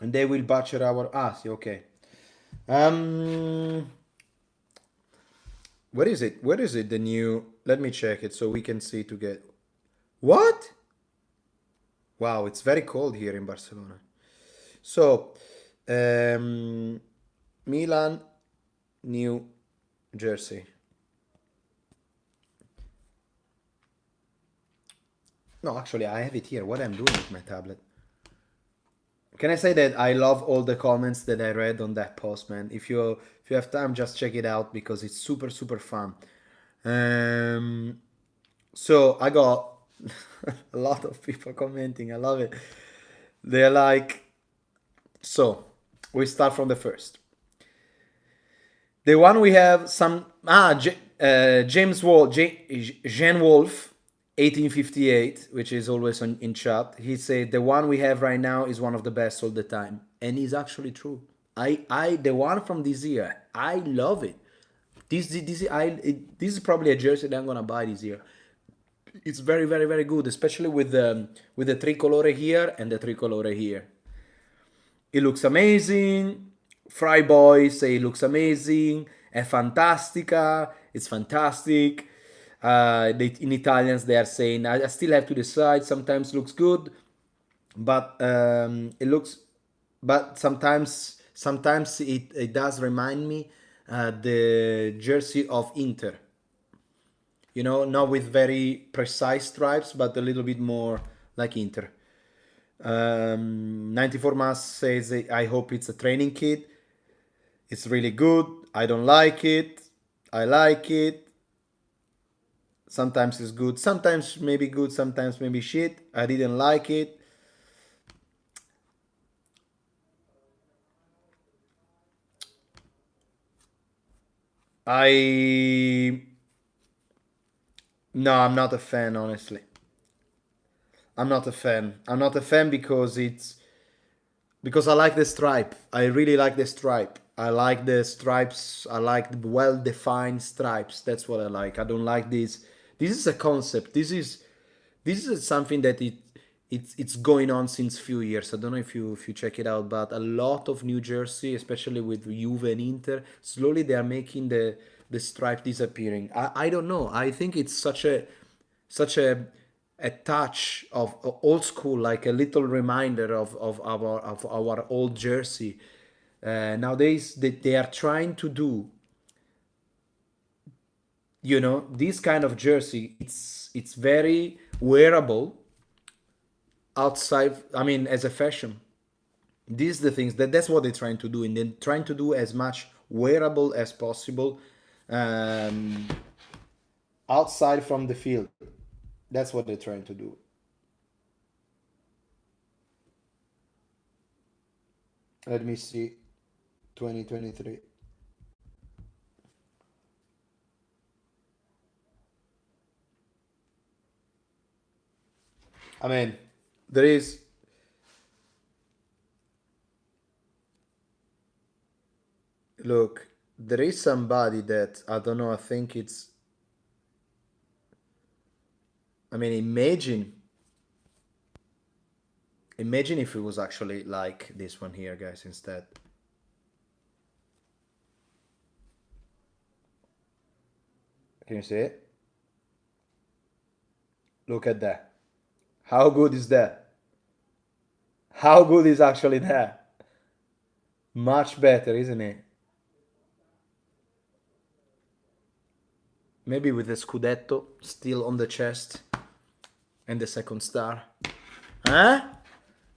and they will butcher our ass. Okay. Where is it? Where is it? The new. Let me check it so we can see to get. What? Wow, it's very cold here in Barcelona. So, Milan, New Jersey. No, actually, I have it here. What I'm doing with my tablet. Can I say that I love all the comments that I read on that post, man? If you have time, just check it out because it's super fun. So I got a lot of people commenting. I love it. They're like, so we start from the first. The one we have some James Wolf, Jean Wolf, 1858, which is always in chat. He said the one we have right now is one of the best all the time, and it's actually true. The one from this year, I love it. This is probably a jersey that I'm gonna buy this year. It's very good, especially with the tricolore here and the tricolore here. It looks amazing. Fry Boys say it looks amazing. È fantastica. It's fantastic. In Italians they are saying I still have to decide. Sometimes looks good, but it looks. But sometimes it does remind me the jersey of Inter. You know, not with very precise stripes, but a little bit more like Inter. 94 Mass says I hope it's a training kit. It's really good. I don't like it. I like it. Sometimes it's good. Sometimes maybe good. Sometimes maybe shit. I didn't like it. I No, I'm not a fan, honestly. I'm not a fan. I'm not a fan because I like the stripe. I really like the stripe. I like the stripes. I like the well-defined stripes. That's what I like. I don't like this. This is a concept. This is something that it's going on since few years. I don't know if you check it out, but a lot of New Jersey, especially with Juve and Inter, slowly they are making the stripe disappearing. I don't know. I think it's such a touch of old school, like a little reminder of our old jersey. Nowadays, they are trying to do, this kind of jersey. It's very wearable outside. I mean, as a fashion. These the things that's what they're trying to do, and then trying to do as much wearable as possible, um, outside from the field. That's what they're trying to do. Let me see. 2023. I mean, there is look, there is somebody that I don't know. I think it's. I mean, imagine if it was actually like this one here, guys. Instead, can you see it? Look at that. How good is that? How good is actually that? Much better, isn't it? Maybe with the Scudetto still on the chest and the second star. Huh?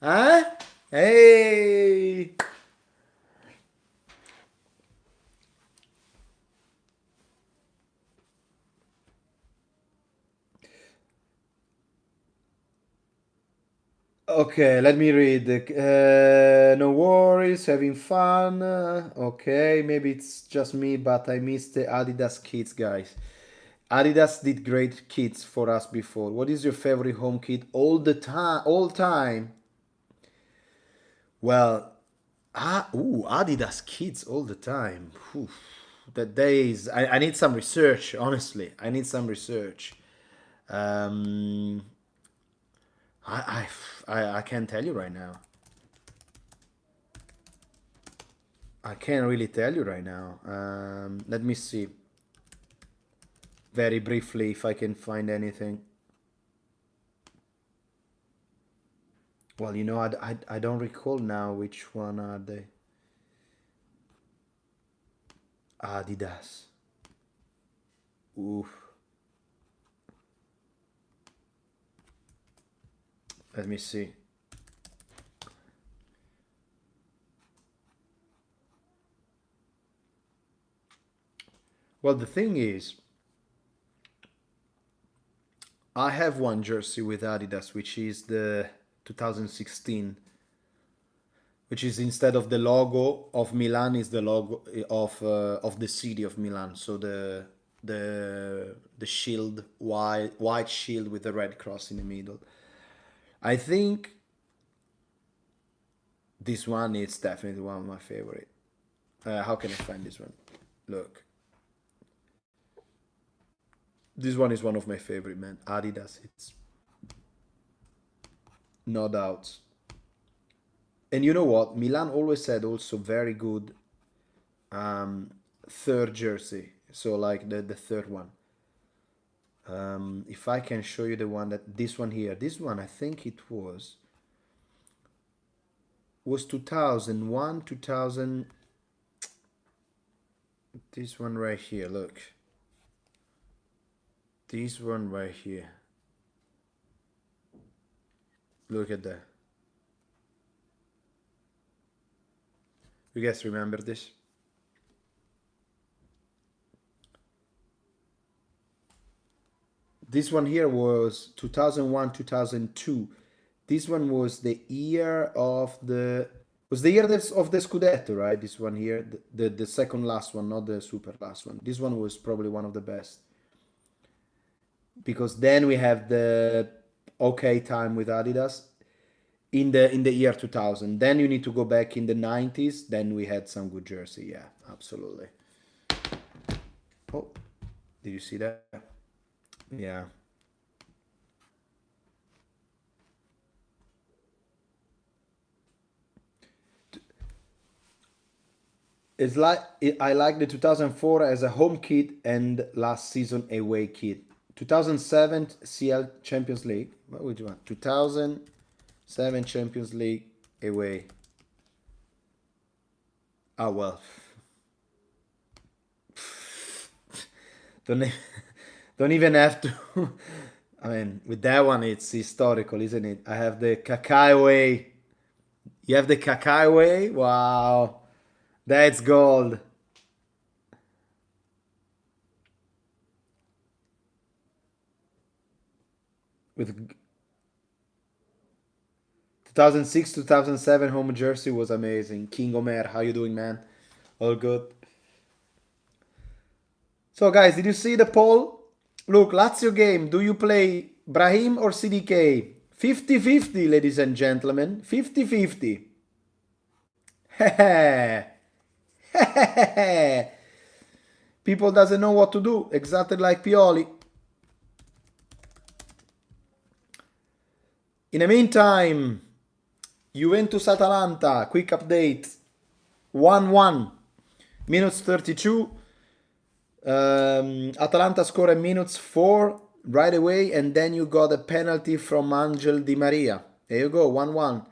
Huh? Hey! Okay, let me read. No worries, having fun. Okay, maybe it's just me, but I miss the Adidas kits, guys. Adidas did great kits for us before. What is your favorite home kit all the time? All time? Well, Adidas kits all the time. Whew. The days. I need some research. Honestly, I need some research. Um, I can't tell you right now. I can't really tell you right now. Let me see very briefly if I can find anything. Well, I don't recall now which one are they. Adidas. Oof. Let me see. Well, the thing is, I have one jersey with Adidas, which is the 2016, which is instead of the logo of Milan is the logo of the city of Milan. So the shield, white shield with the red cross in the middle. I think this one is definitely one of my favorite. How can I find this one? Look, this one is one of my favorite, man. Adidas, it's no doubt. And you know what? Milan always had also very good um, third jersey. So like the third one. If I can show you the one that this one here, this one I think it was 2001, 2000. This one right here. Look, this one right here. Look at that. You guys remember this? This one here was 2001, 2002. This one was the year of the Was the year of the Scudetto, right? This one here, the second last one, not the super last one. This one was probably one of the best. Because then we have the okay time with Adidas in the year 2000. Then you need to go back in the 90s. Then we had some good jersey. Yeah, absolutely. Oh, did you see that? Yeah. It's like I like the 2004 as a home kit and last season away kit. 2007 CL Champions League. What would you want? 2007 Champions League away. Oh well. Don't e- don't even have to. I mean, with that one, it's historical, isn't it? I have the Kakai away. You have the Kakai away. Wow, that's gold. With 2006, 2007 home jersey was amazing. King Omer, how you doing, man? All good. So, guys, did you see the poll? Look, Lazio game. Do you play Brahim or CDK? 50-50, ladies and gentlemen. 50-50. People doesn't know what to do. Exactly like Pioli. In the meantime, Juventus-Atalanta, quick update. 1-1. Minutes 32. Atalanta scored in minutes 4 right away, and then you got a penalty from Angel Di Maria. There you go, 1-1.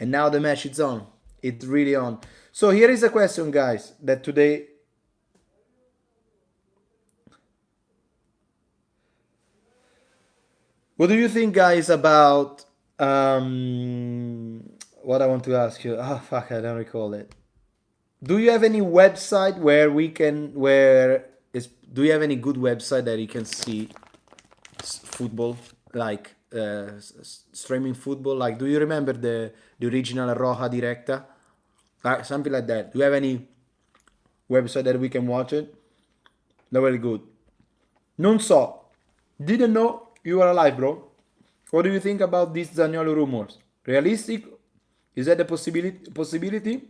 And now the match is on. It's really on. So here is a question, guys, that today... What do you think, guys, about... what I want to ask you? Oh, fuck, I don't recall it. Do you have any website where we can... Do you have any good website that you can see football, like streaming football? Like, do you remember the original Roja Directa? Like, something like that. Do you have any website that we can watch it? They're very good. Non so. Didn't know you were alive, bro. What do you think about these Zaniolo rumors? Realistic? Is that a possibility?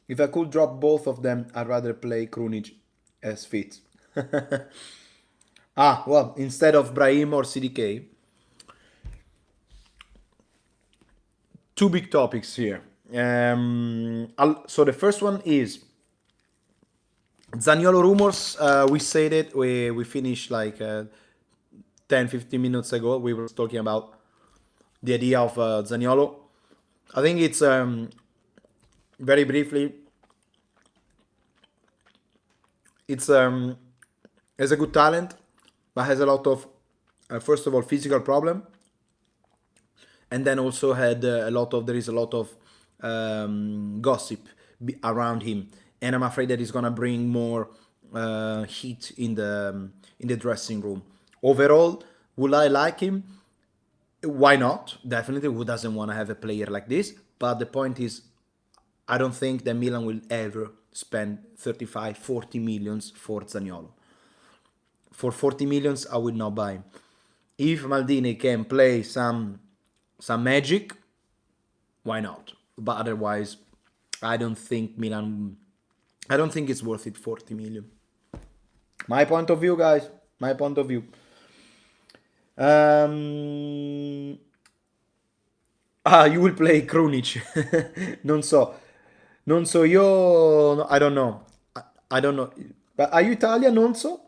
If I could drop both of them, I'd rather play Krunic as fit. Well, instead of Brahim or CDK. Two big topics here. So the first one is Zaniolo rumors. We said it. We finished like 10-15 minutes ago. We were talking about the idea of Zaniolo. I think it's very briefly. It's has a good talent, but has a lot of first of all physical problem, and then also had there is a lot of gossip around him, and I'm afraid that he's gonna bring more heat in the dressing room. Overall, will I like him? Why not? Definitely, who doesn't want to have a player like this? But the point is, I don't think that Milan will ever spend 35-40 millions for Zaniolo. For 40 millions, I would not buy him. If Maldini can play some magic, why not? But otherwise, I don't think it's worth it, 40 million. My point of view, guys. My point of view. You will play Krunic. Non so. Non so io... I don't know. I don't know. But are you Italian, non so?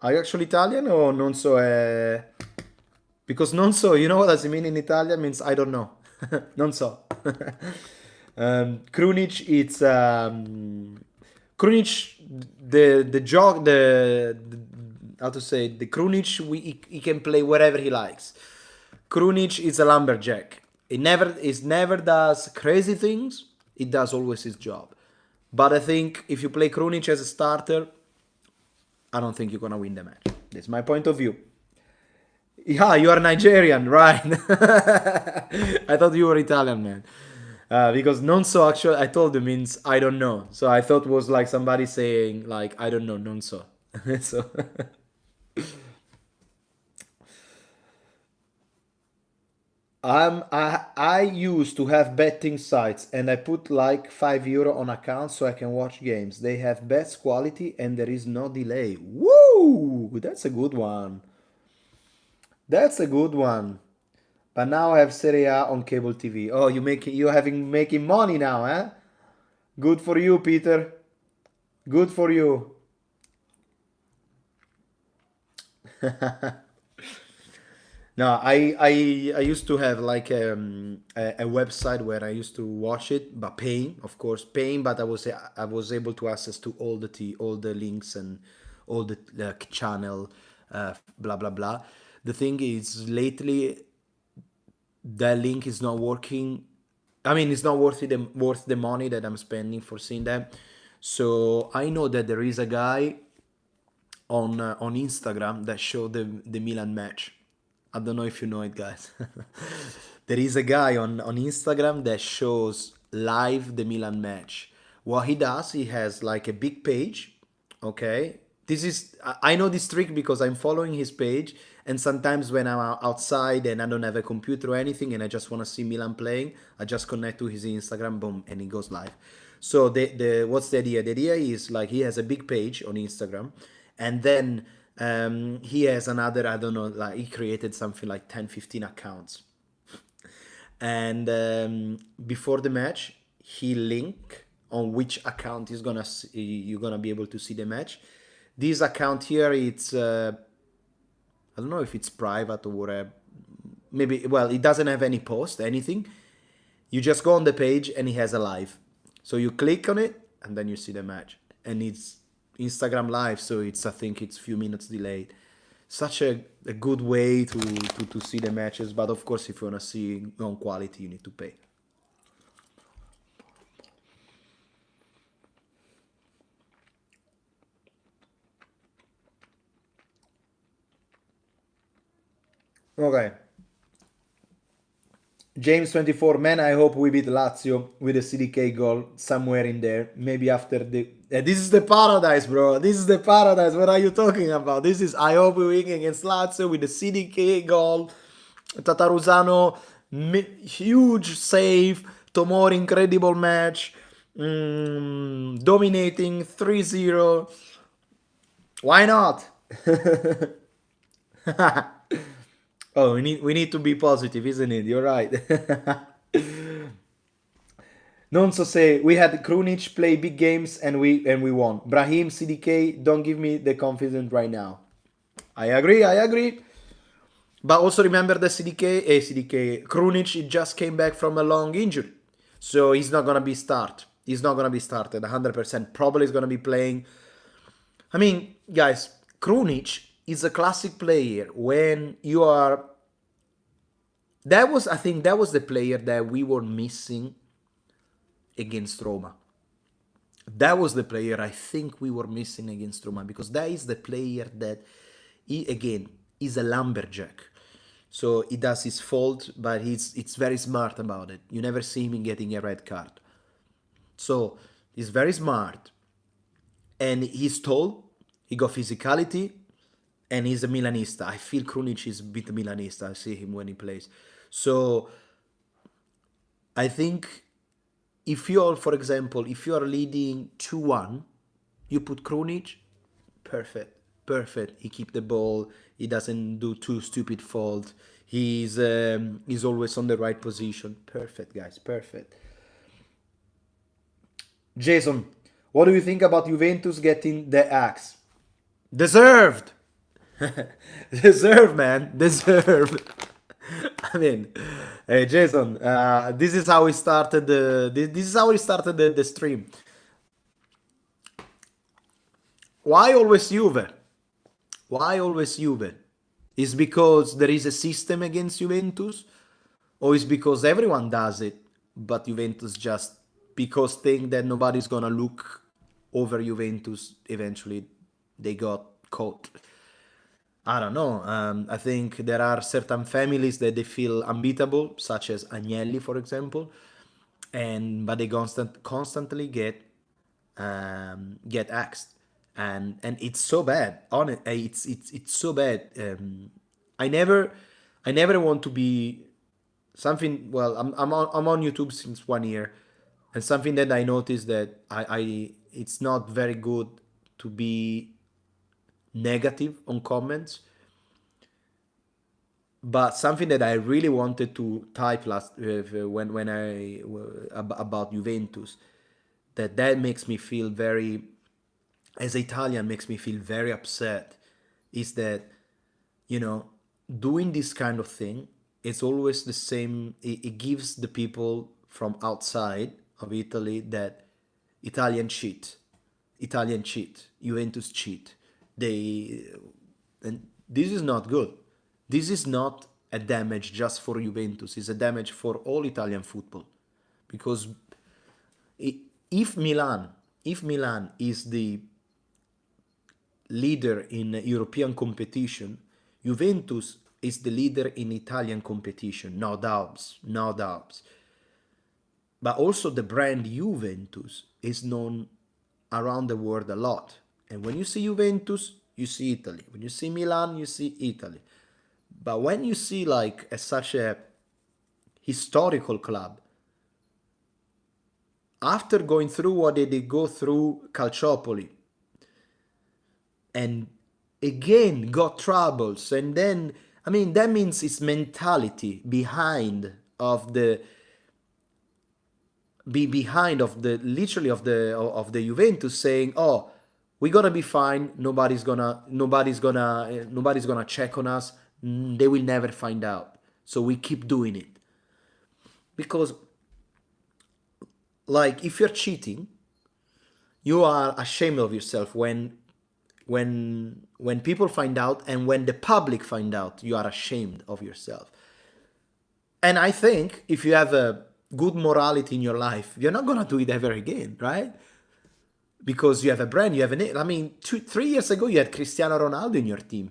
Are you actually Italian or non so? Because non so, you know what does it mean in Italian? Means I don't know. Non so. Krunic, it's... Krunic, the jog, how to say, the Krunic, he can play wherever he likes. Krunic is a lumberjack. He never does crazy things. It does always his job. But I think if you play Krunic as a starter, I don't think you're gonna win the match. That's my point of view. Yeah, you are Nigerian, right? I thought you were Italian, man. Because non so actually, I told him means I don't know. So I thought was like somebody saying like I don't know non so. So I used to have betting sites and I put like €5 on account so I can watch games. They have best quality and there is no delay. Woo! That's a good one. That's a good one. But now I have Serie A on cable TV. Oh, you're having making money now, eh? Good for you, Peter. Good for you. No, I used to have like a website where I used to watch it, but paying, of course, paying. But I was able to access to all the links and all the like channel, blah blah blah. The thing is, lately that link is not working. I mean, it's not worth the money that I'm spending for seeing that. So I know that there is a guy on Instagram that showed the Milan match. I don't know if you know it, guys. There is a guy on Instagram that shows live the Milan match. What he does, he has like a big page. Okay, this is I know this trick because I'm following his page, and sometimes when I'm outside and I don't have a computer or anything, and I just want to see Milan playing, I just connect to his Instagram, boom, and it goes live. So the what's the idea? The idea is like he has a big page on Instagram, and then he has another, I don't know, like he created something like 10, 15 accounts. And before the match, he link on which account is gonna see, you're gonna be able to see the match. This account here, it's I don't know if it's private or whatever. Maybe, well, it doesn't have any post, anything. You just go on the page and it has a live. So you click on it and then you see the match. And it's Instagram live, so I think it's few minutes delayed. Such a good way to see the matches, but of course if you wanna see on quality you need to pay. Okay. James 24, man, I hope we beat Lazio with a CDK goal somewhere in there. Maybe after the. This is the paradise, bro. This is the paradise. What are you talking about? This is. I hope we win against Lazio with the CDK goal. Tataruzano, huge save. Tomori, incredible match. Dominating 3-0. Why not? Oh, we need to be positive, isn't it? You're right. Non so say we had Krunic play big games and we won. Brahim CDK, don't give me the confidence right now. I agree, I agree. But also remember the CDK Krunic, it just came back from a long injury. So he's not gonna be start. He's not gonna be started 100%. Probably is gonna be playing. I mean, guys, Krunic is a classic player when you are. I think that was the player that we were missing against Roma. That was the player I think we were missing against Roma because that is the player that, he again, is a lumberjack. So he does his fault, but it's very smart about it. You never see him getting a red card. So he's very smart, and he's tall. He got physicality, and he's a Milanista. I feel Krunic is a bit Milanista. I see him when he plays. So I think if you're, for example, if you're leading 2-1, you put Krunic, perfect, perfect. He keep the ball. He doesn't do too stupid fault. He's always on the right position. Perfect, guys, perfect. Jason, what do you think about Juventus getting the axe? Deserved. Deserved, man. Deserved. I mean, hey Jason, this is how we started this is how we started the stream. Why always Juve? Why always Juve? Is because there is a system against Juventus, or is because everyone does it, but Juventus just because think that nobody's gonna look over Juventus eventually they got caught. I don't know. I think there are certain families that they feel unbeatable, such as Agnelli, for example, and but they constantly get axed, and it's so bad. It's so bad. I never I never want to be something. Well, I'm on YouTube since 1 year, and something that I noticed that I it's not very good to be negative on comments. But something that I really wanted to type last when I about Juventus, that makes me feel very, as Italian, makes me feel very upset, is that, you know, doing this kind of thing, it's always the same. It gives the people from outside of Italy that Italian cheat, Italian cheat, Juventus cheat. They and this is not good. This is not a damage just for Juventus. It's a damage for all Italian football, because if Milan is the leader in European competition, Juventus is the leader in Italian competition, no doubts, no doubts. But also the brand Juventus is known around the world a lot. And when you see Juventus, you see Italy. When you see Milan, you see Italy. But when you see like such a historical club, after going through what they did go through Calciopoli, and again got troubles, and then I mean that means it's mentality behind of the literally of the Juventus saying, oh, we're gonna be fine, nobody's gonna check on us, they will never find out, so we keep doing it. Because like if you're cheating, you are ashamed of yourself when people find out, and when the public find out, you are ashamed of yourself. And I think if you have a good morality in your life, you're not gonna do it ever again, right? Because you have a brand, you have I mean, 3 years ago you had Cristiano Ronaldo in your team,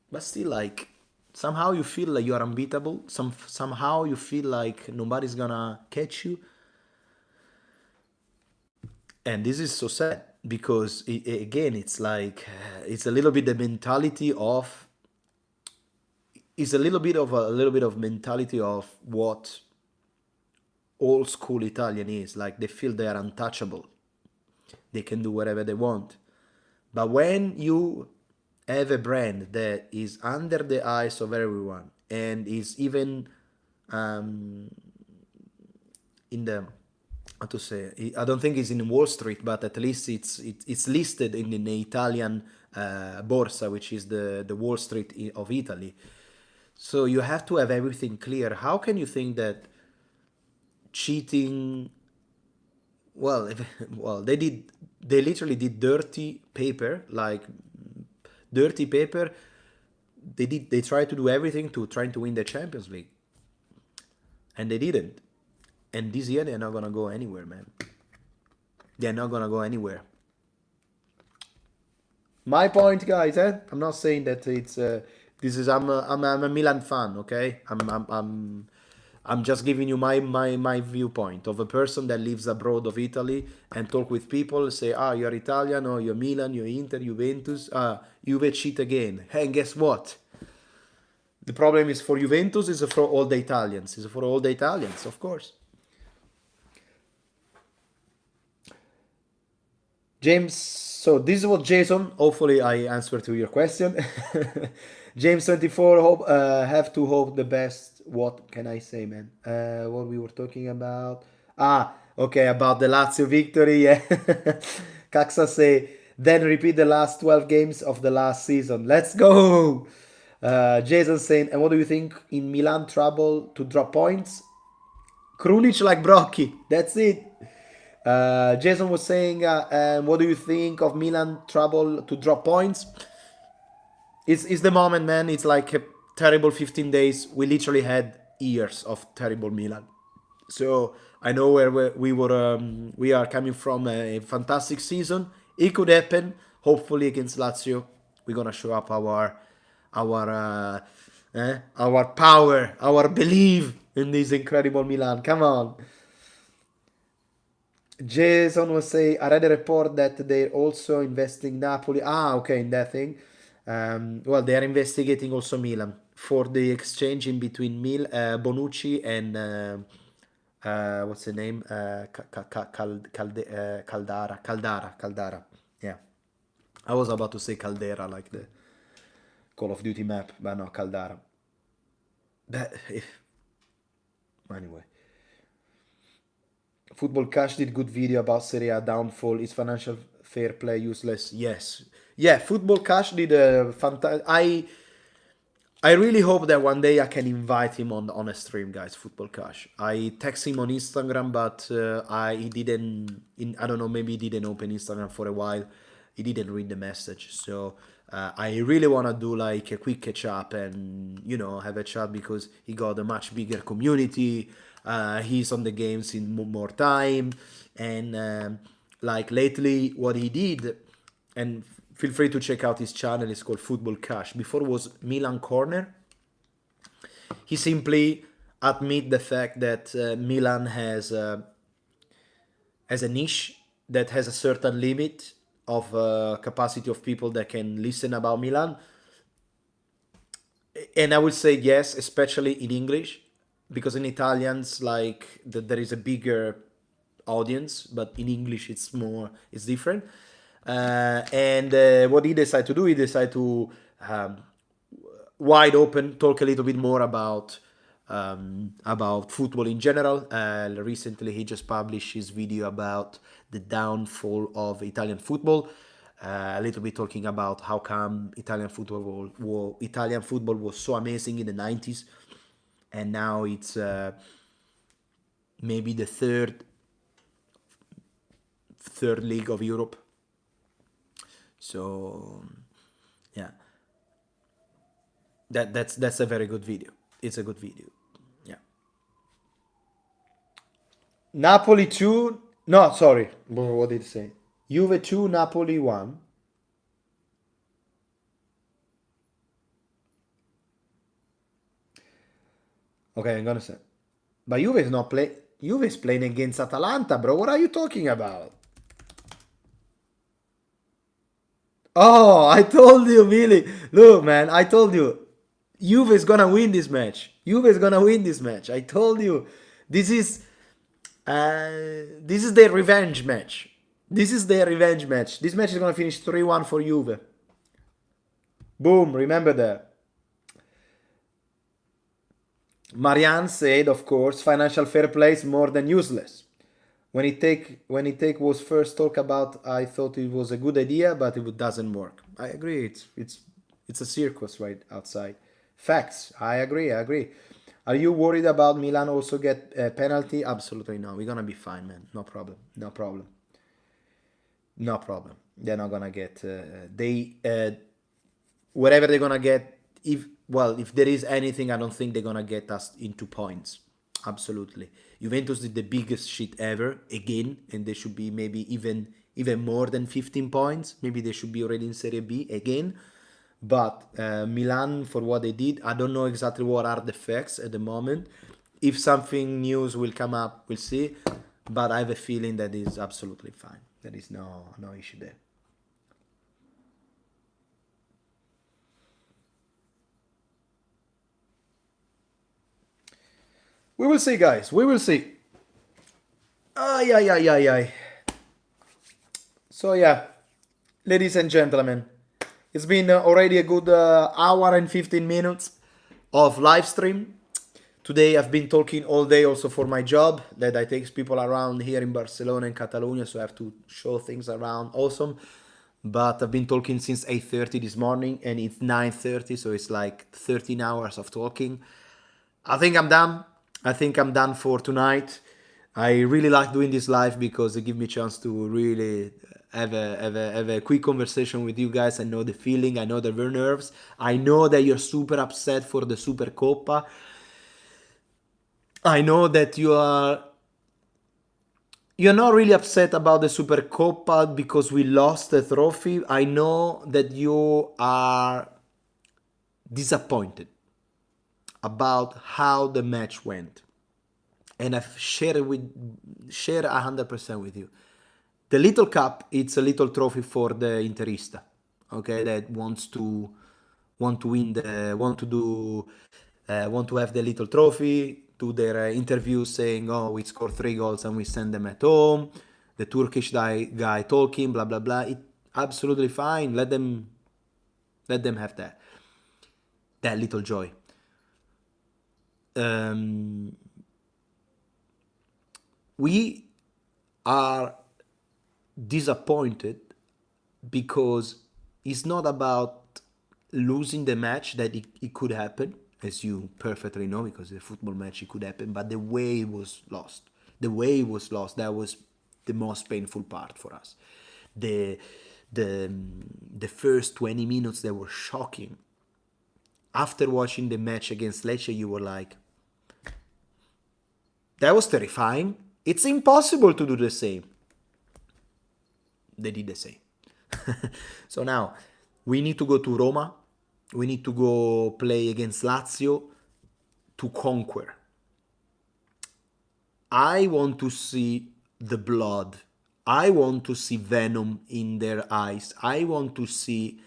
but still, like, somehow you feel like you are unbeatable. Somehow you feel like nobody's gonna catch you, and this is so sad because again, it's like it's a little bit the mentality of it's a little bit of mentality of what old school Italian is. Like they feel they are untouchable, they can do whatever they want. But when you have a brand that is under the eyes of everyone and is even in the, how to say, I don't think it's in Wall Street, but at least it's listed in the Italian Borsa, which is the Wall Street of Italy. So you have to have everything clear. How can you think that cheating? Well, well, they literally did dirty paper, like dirty paper. They tried to do everything to trying to win the Champions League, and they didn't. And this year they're not gonna go anywhere, man. They're not gonna go anywhere. My point, guys. I'm not saying that it's this is I'm a Milan fan, okay? I'm just giving you my viewpoint of a person that lives abroad of Italy and talk with people, say, you're Italian, or you're Milan, you're Inter, Juventus, Juve cheat again. Hey, and guess what? The problem is for Juventus, is for all the Italians. Is for all the Italians, of course. James, so this is what Jason, hopefully I answered to your question. James 24, have to hope the best. What can I say, man? What we were talking about? Okay, about the Lazio victory. Yeah. Caxa say, then repeat the last 12 games of the last season. Let's go! Jason saying, and what do you think in Milan trouble to drop points? Krunic like Brocchi. That's it. Jason was saying, what do you think of Milan trouble to drop points? It's the moment, man. It's like a terrible 15 days. We literally had years of terrible Milan. So I know where we are coming from, a fantastic season. It could happen. Hopefully against Lazio, we're gonna show up our power, our belief in this incredible Milan. Come on. Jason was say I read a report that they're also investing Napoli. Ah, okay, in that thing. Well, they are investigating also Milan for the exchange in between Bonucci and what's the name? Caldara. Yeah, I was about to say Caldera like the Call of Duty map, but no, Caldara. But anyway. Football Cash did good video about Serie A downfall. Is financial fair play useless? Yes. Yeah, Football Cash did a fantastic. I really hope that one day I can invite him on a stream, guys. Football Cash. I text him on Instagram, but I he didn't. I don't know. Maybe he didn't open Instagram for a while. He didn't read the message. So I really wanna do like a quick catch up and have a chat because he got a much bigger community. He's on the games in more time, and like lately, what he did, and feel free to check out his channel. It's called Football Cash. Before it was Milan Corner. He simply admit the fact that Milan has a niche that has a certain limit of capacity of people that can listen about Milan. And I would say yes, especially in English, because in Italians, like there is a bigger audience, but in English it's different. And what he decided to do, he decided to wide open talk a little bit more about football in general. Recently, he just published his video about the downfall of Italian football. A little bit talking about how come Italian football was so amazing in the 90s, and now it's maybe the third league of Europe. So yeah, that's a very good video. It's a good video. Yeah. Napoli 2. No, sorry. What did it say? Juve 2, Napoli 1. Okay, I'm gonna say. But Juve is not play. Juve is playing against Atalanta, bro. What are you talking about? Oh, I told you, Billy. Look, man, I told you. Juve is gonna win this match. Juve is gonna win this match. I told you. This is their revenge match. This is their revenge match. This match is gonna finish 3-1 for Juve. Boom, remember that. Marianne said, of course, financial fair play is more than useless. When it take was first talk about, I thought it was a good idea, but it doesn't work. I agree. It's a circus right outside. Facts. I agree. Are you worried about Milan also get a penalty? Absolutely no. We're gonna be fine, man. No problem. They're not gonna get. Whatever they're gonna get. If there is anything, I don't think they're gonna get us into points. Absolutely. Juventus did the biggest shit ever again, and they should be maybe even more than 15 points. Maybe they should be already in Serie B again. But Milan, for what they did, I don't know exactly what are the facts at the moment. If something news will come up, we'll see. But I have a feeling that is absolutely fine. There is no issue there. We will see, guys. We will see. Ay. So yeah, ladies and gentlemen, it's been already a good hour and 15 minutes of live stream. Today I've been talking all day also for my job that I take people around here in Barcelona and Catalonia, so I have to show things around. Awesome. But I've been talking since 8:30 this morning and it's 9:30, so it's like 13 hours of talking. I think I'm done for tonight. I really like doing this live because it gives me a chance to really have a quick conversation with you guys. I know the feeling, I know the nerves. I know that you're super upset for the SuperCoppa. I know that you're not really upset about the SuperCoppa because we lost the trophy. I know that you are disappointed. about how the match went, and I've shared 100% with you. The little cup, it's a little trophy for the Interista, okay, that want to win the want to have the little trophy, do their interviews saying, oh, we scored 3 goals and we send them at home. The Turkish guy talking, blah blah blah. It absolutely fine. Let them have that little joy. We are disappointed because it's not about losing the match, that it could happen, as you perfectly know, because the football match it could happen, but the way it was lost. The way it was lost, that was the most painful part for us. The first 20 minutes, they were shocking. After watching the match against Lecce, you were like, that was terrifying. It's impossible to do the same. They did the same. So now we need to go to Roma. We need to go play against Lazio to conquer. I want to see the blood. I want to see venom in their eyes. I want to see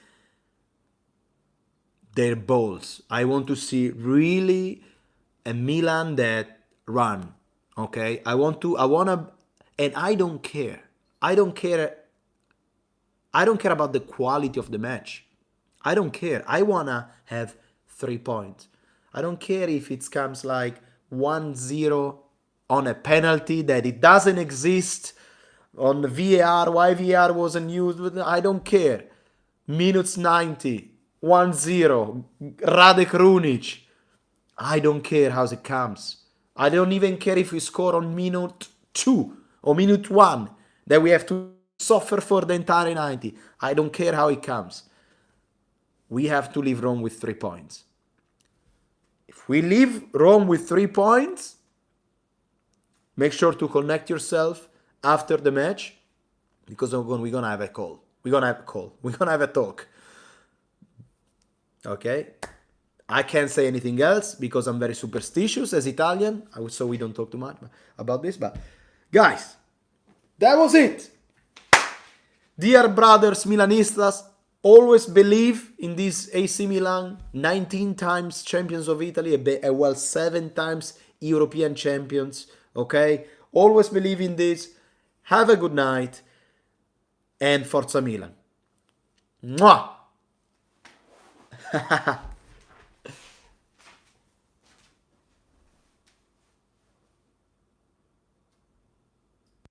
their balls. I want to see really a Milan that run. Okay? I wanna, and I don't care. I don't care about the quality of the match. I don't care. I wanna have 3 points. I don't care if it comes like 1-0 on a penalty that it doesn't exist, on the VAR, why VAR wasn't used. I don't care. Minutes 90, 1-0, Radek Runic. I don't care how it comes. I don't even care if we score on minute 2 or minute 1, that we have to suffer for the entire 90. I don't care how it comes. We have to leave Rome with 3 points. If we leave Rome with 3 points, make sure to connect yourself after the match, because we're going to have a call. We're going to have a call. We're going to have a talk. Okay? I can't say anything else because I'm very superstitious as Italian, so we don't talk too much about this. But guys, that was it. Dear brothers Milanistas, always believe in this AC Milan, 19 times champions of Italy, well, 7 times European champions, okay? Always believe in this. Have a good night, and Forza Milan. Mwah!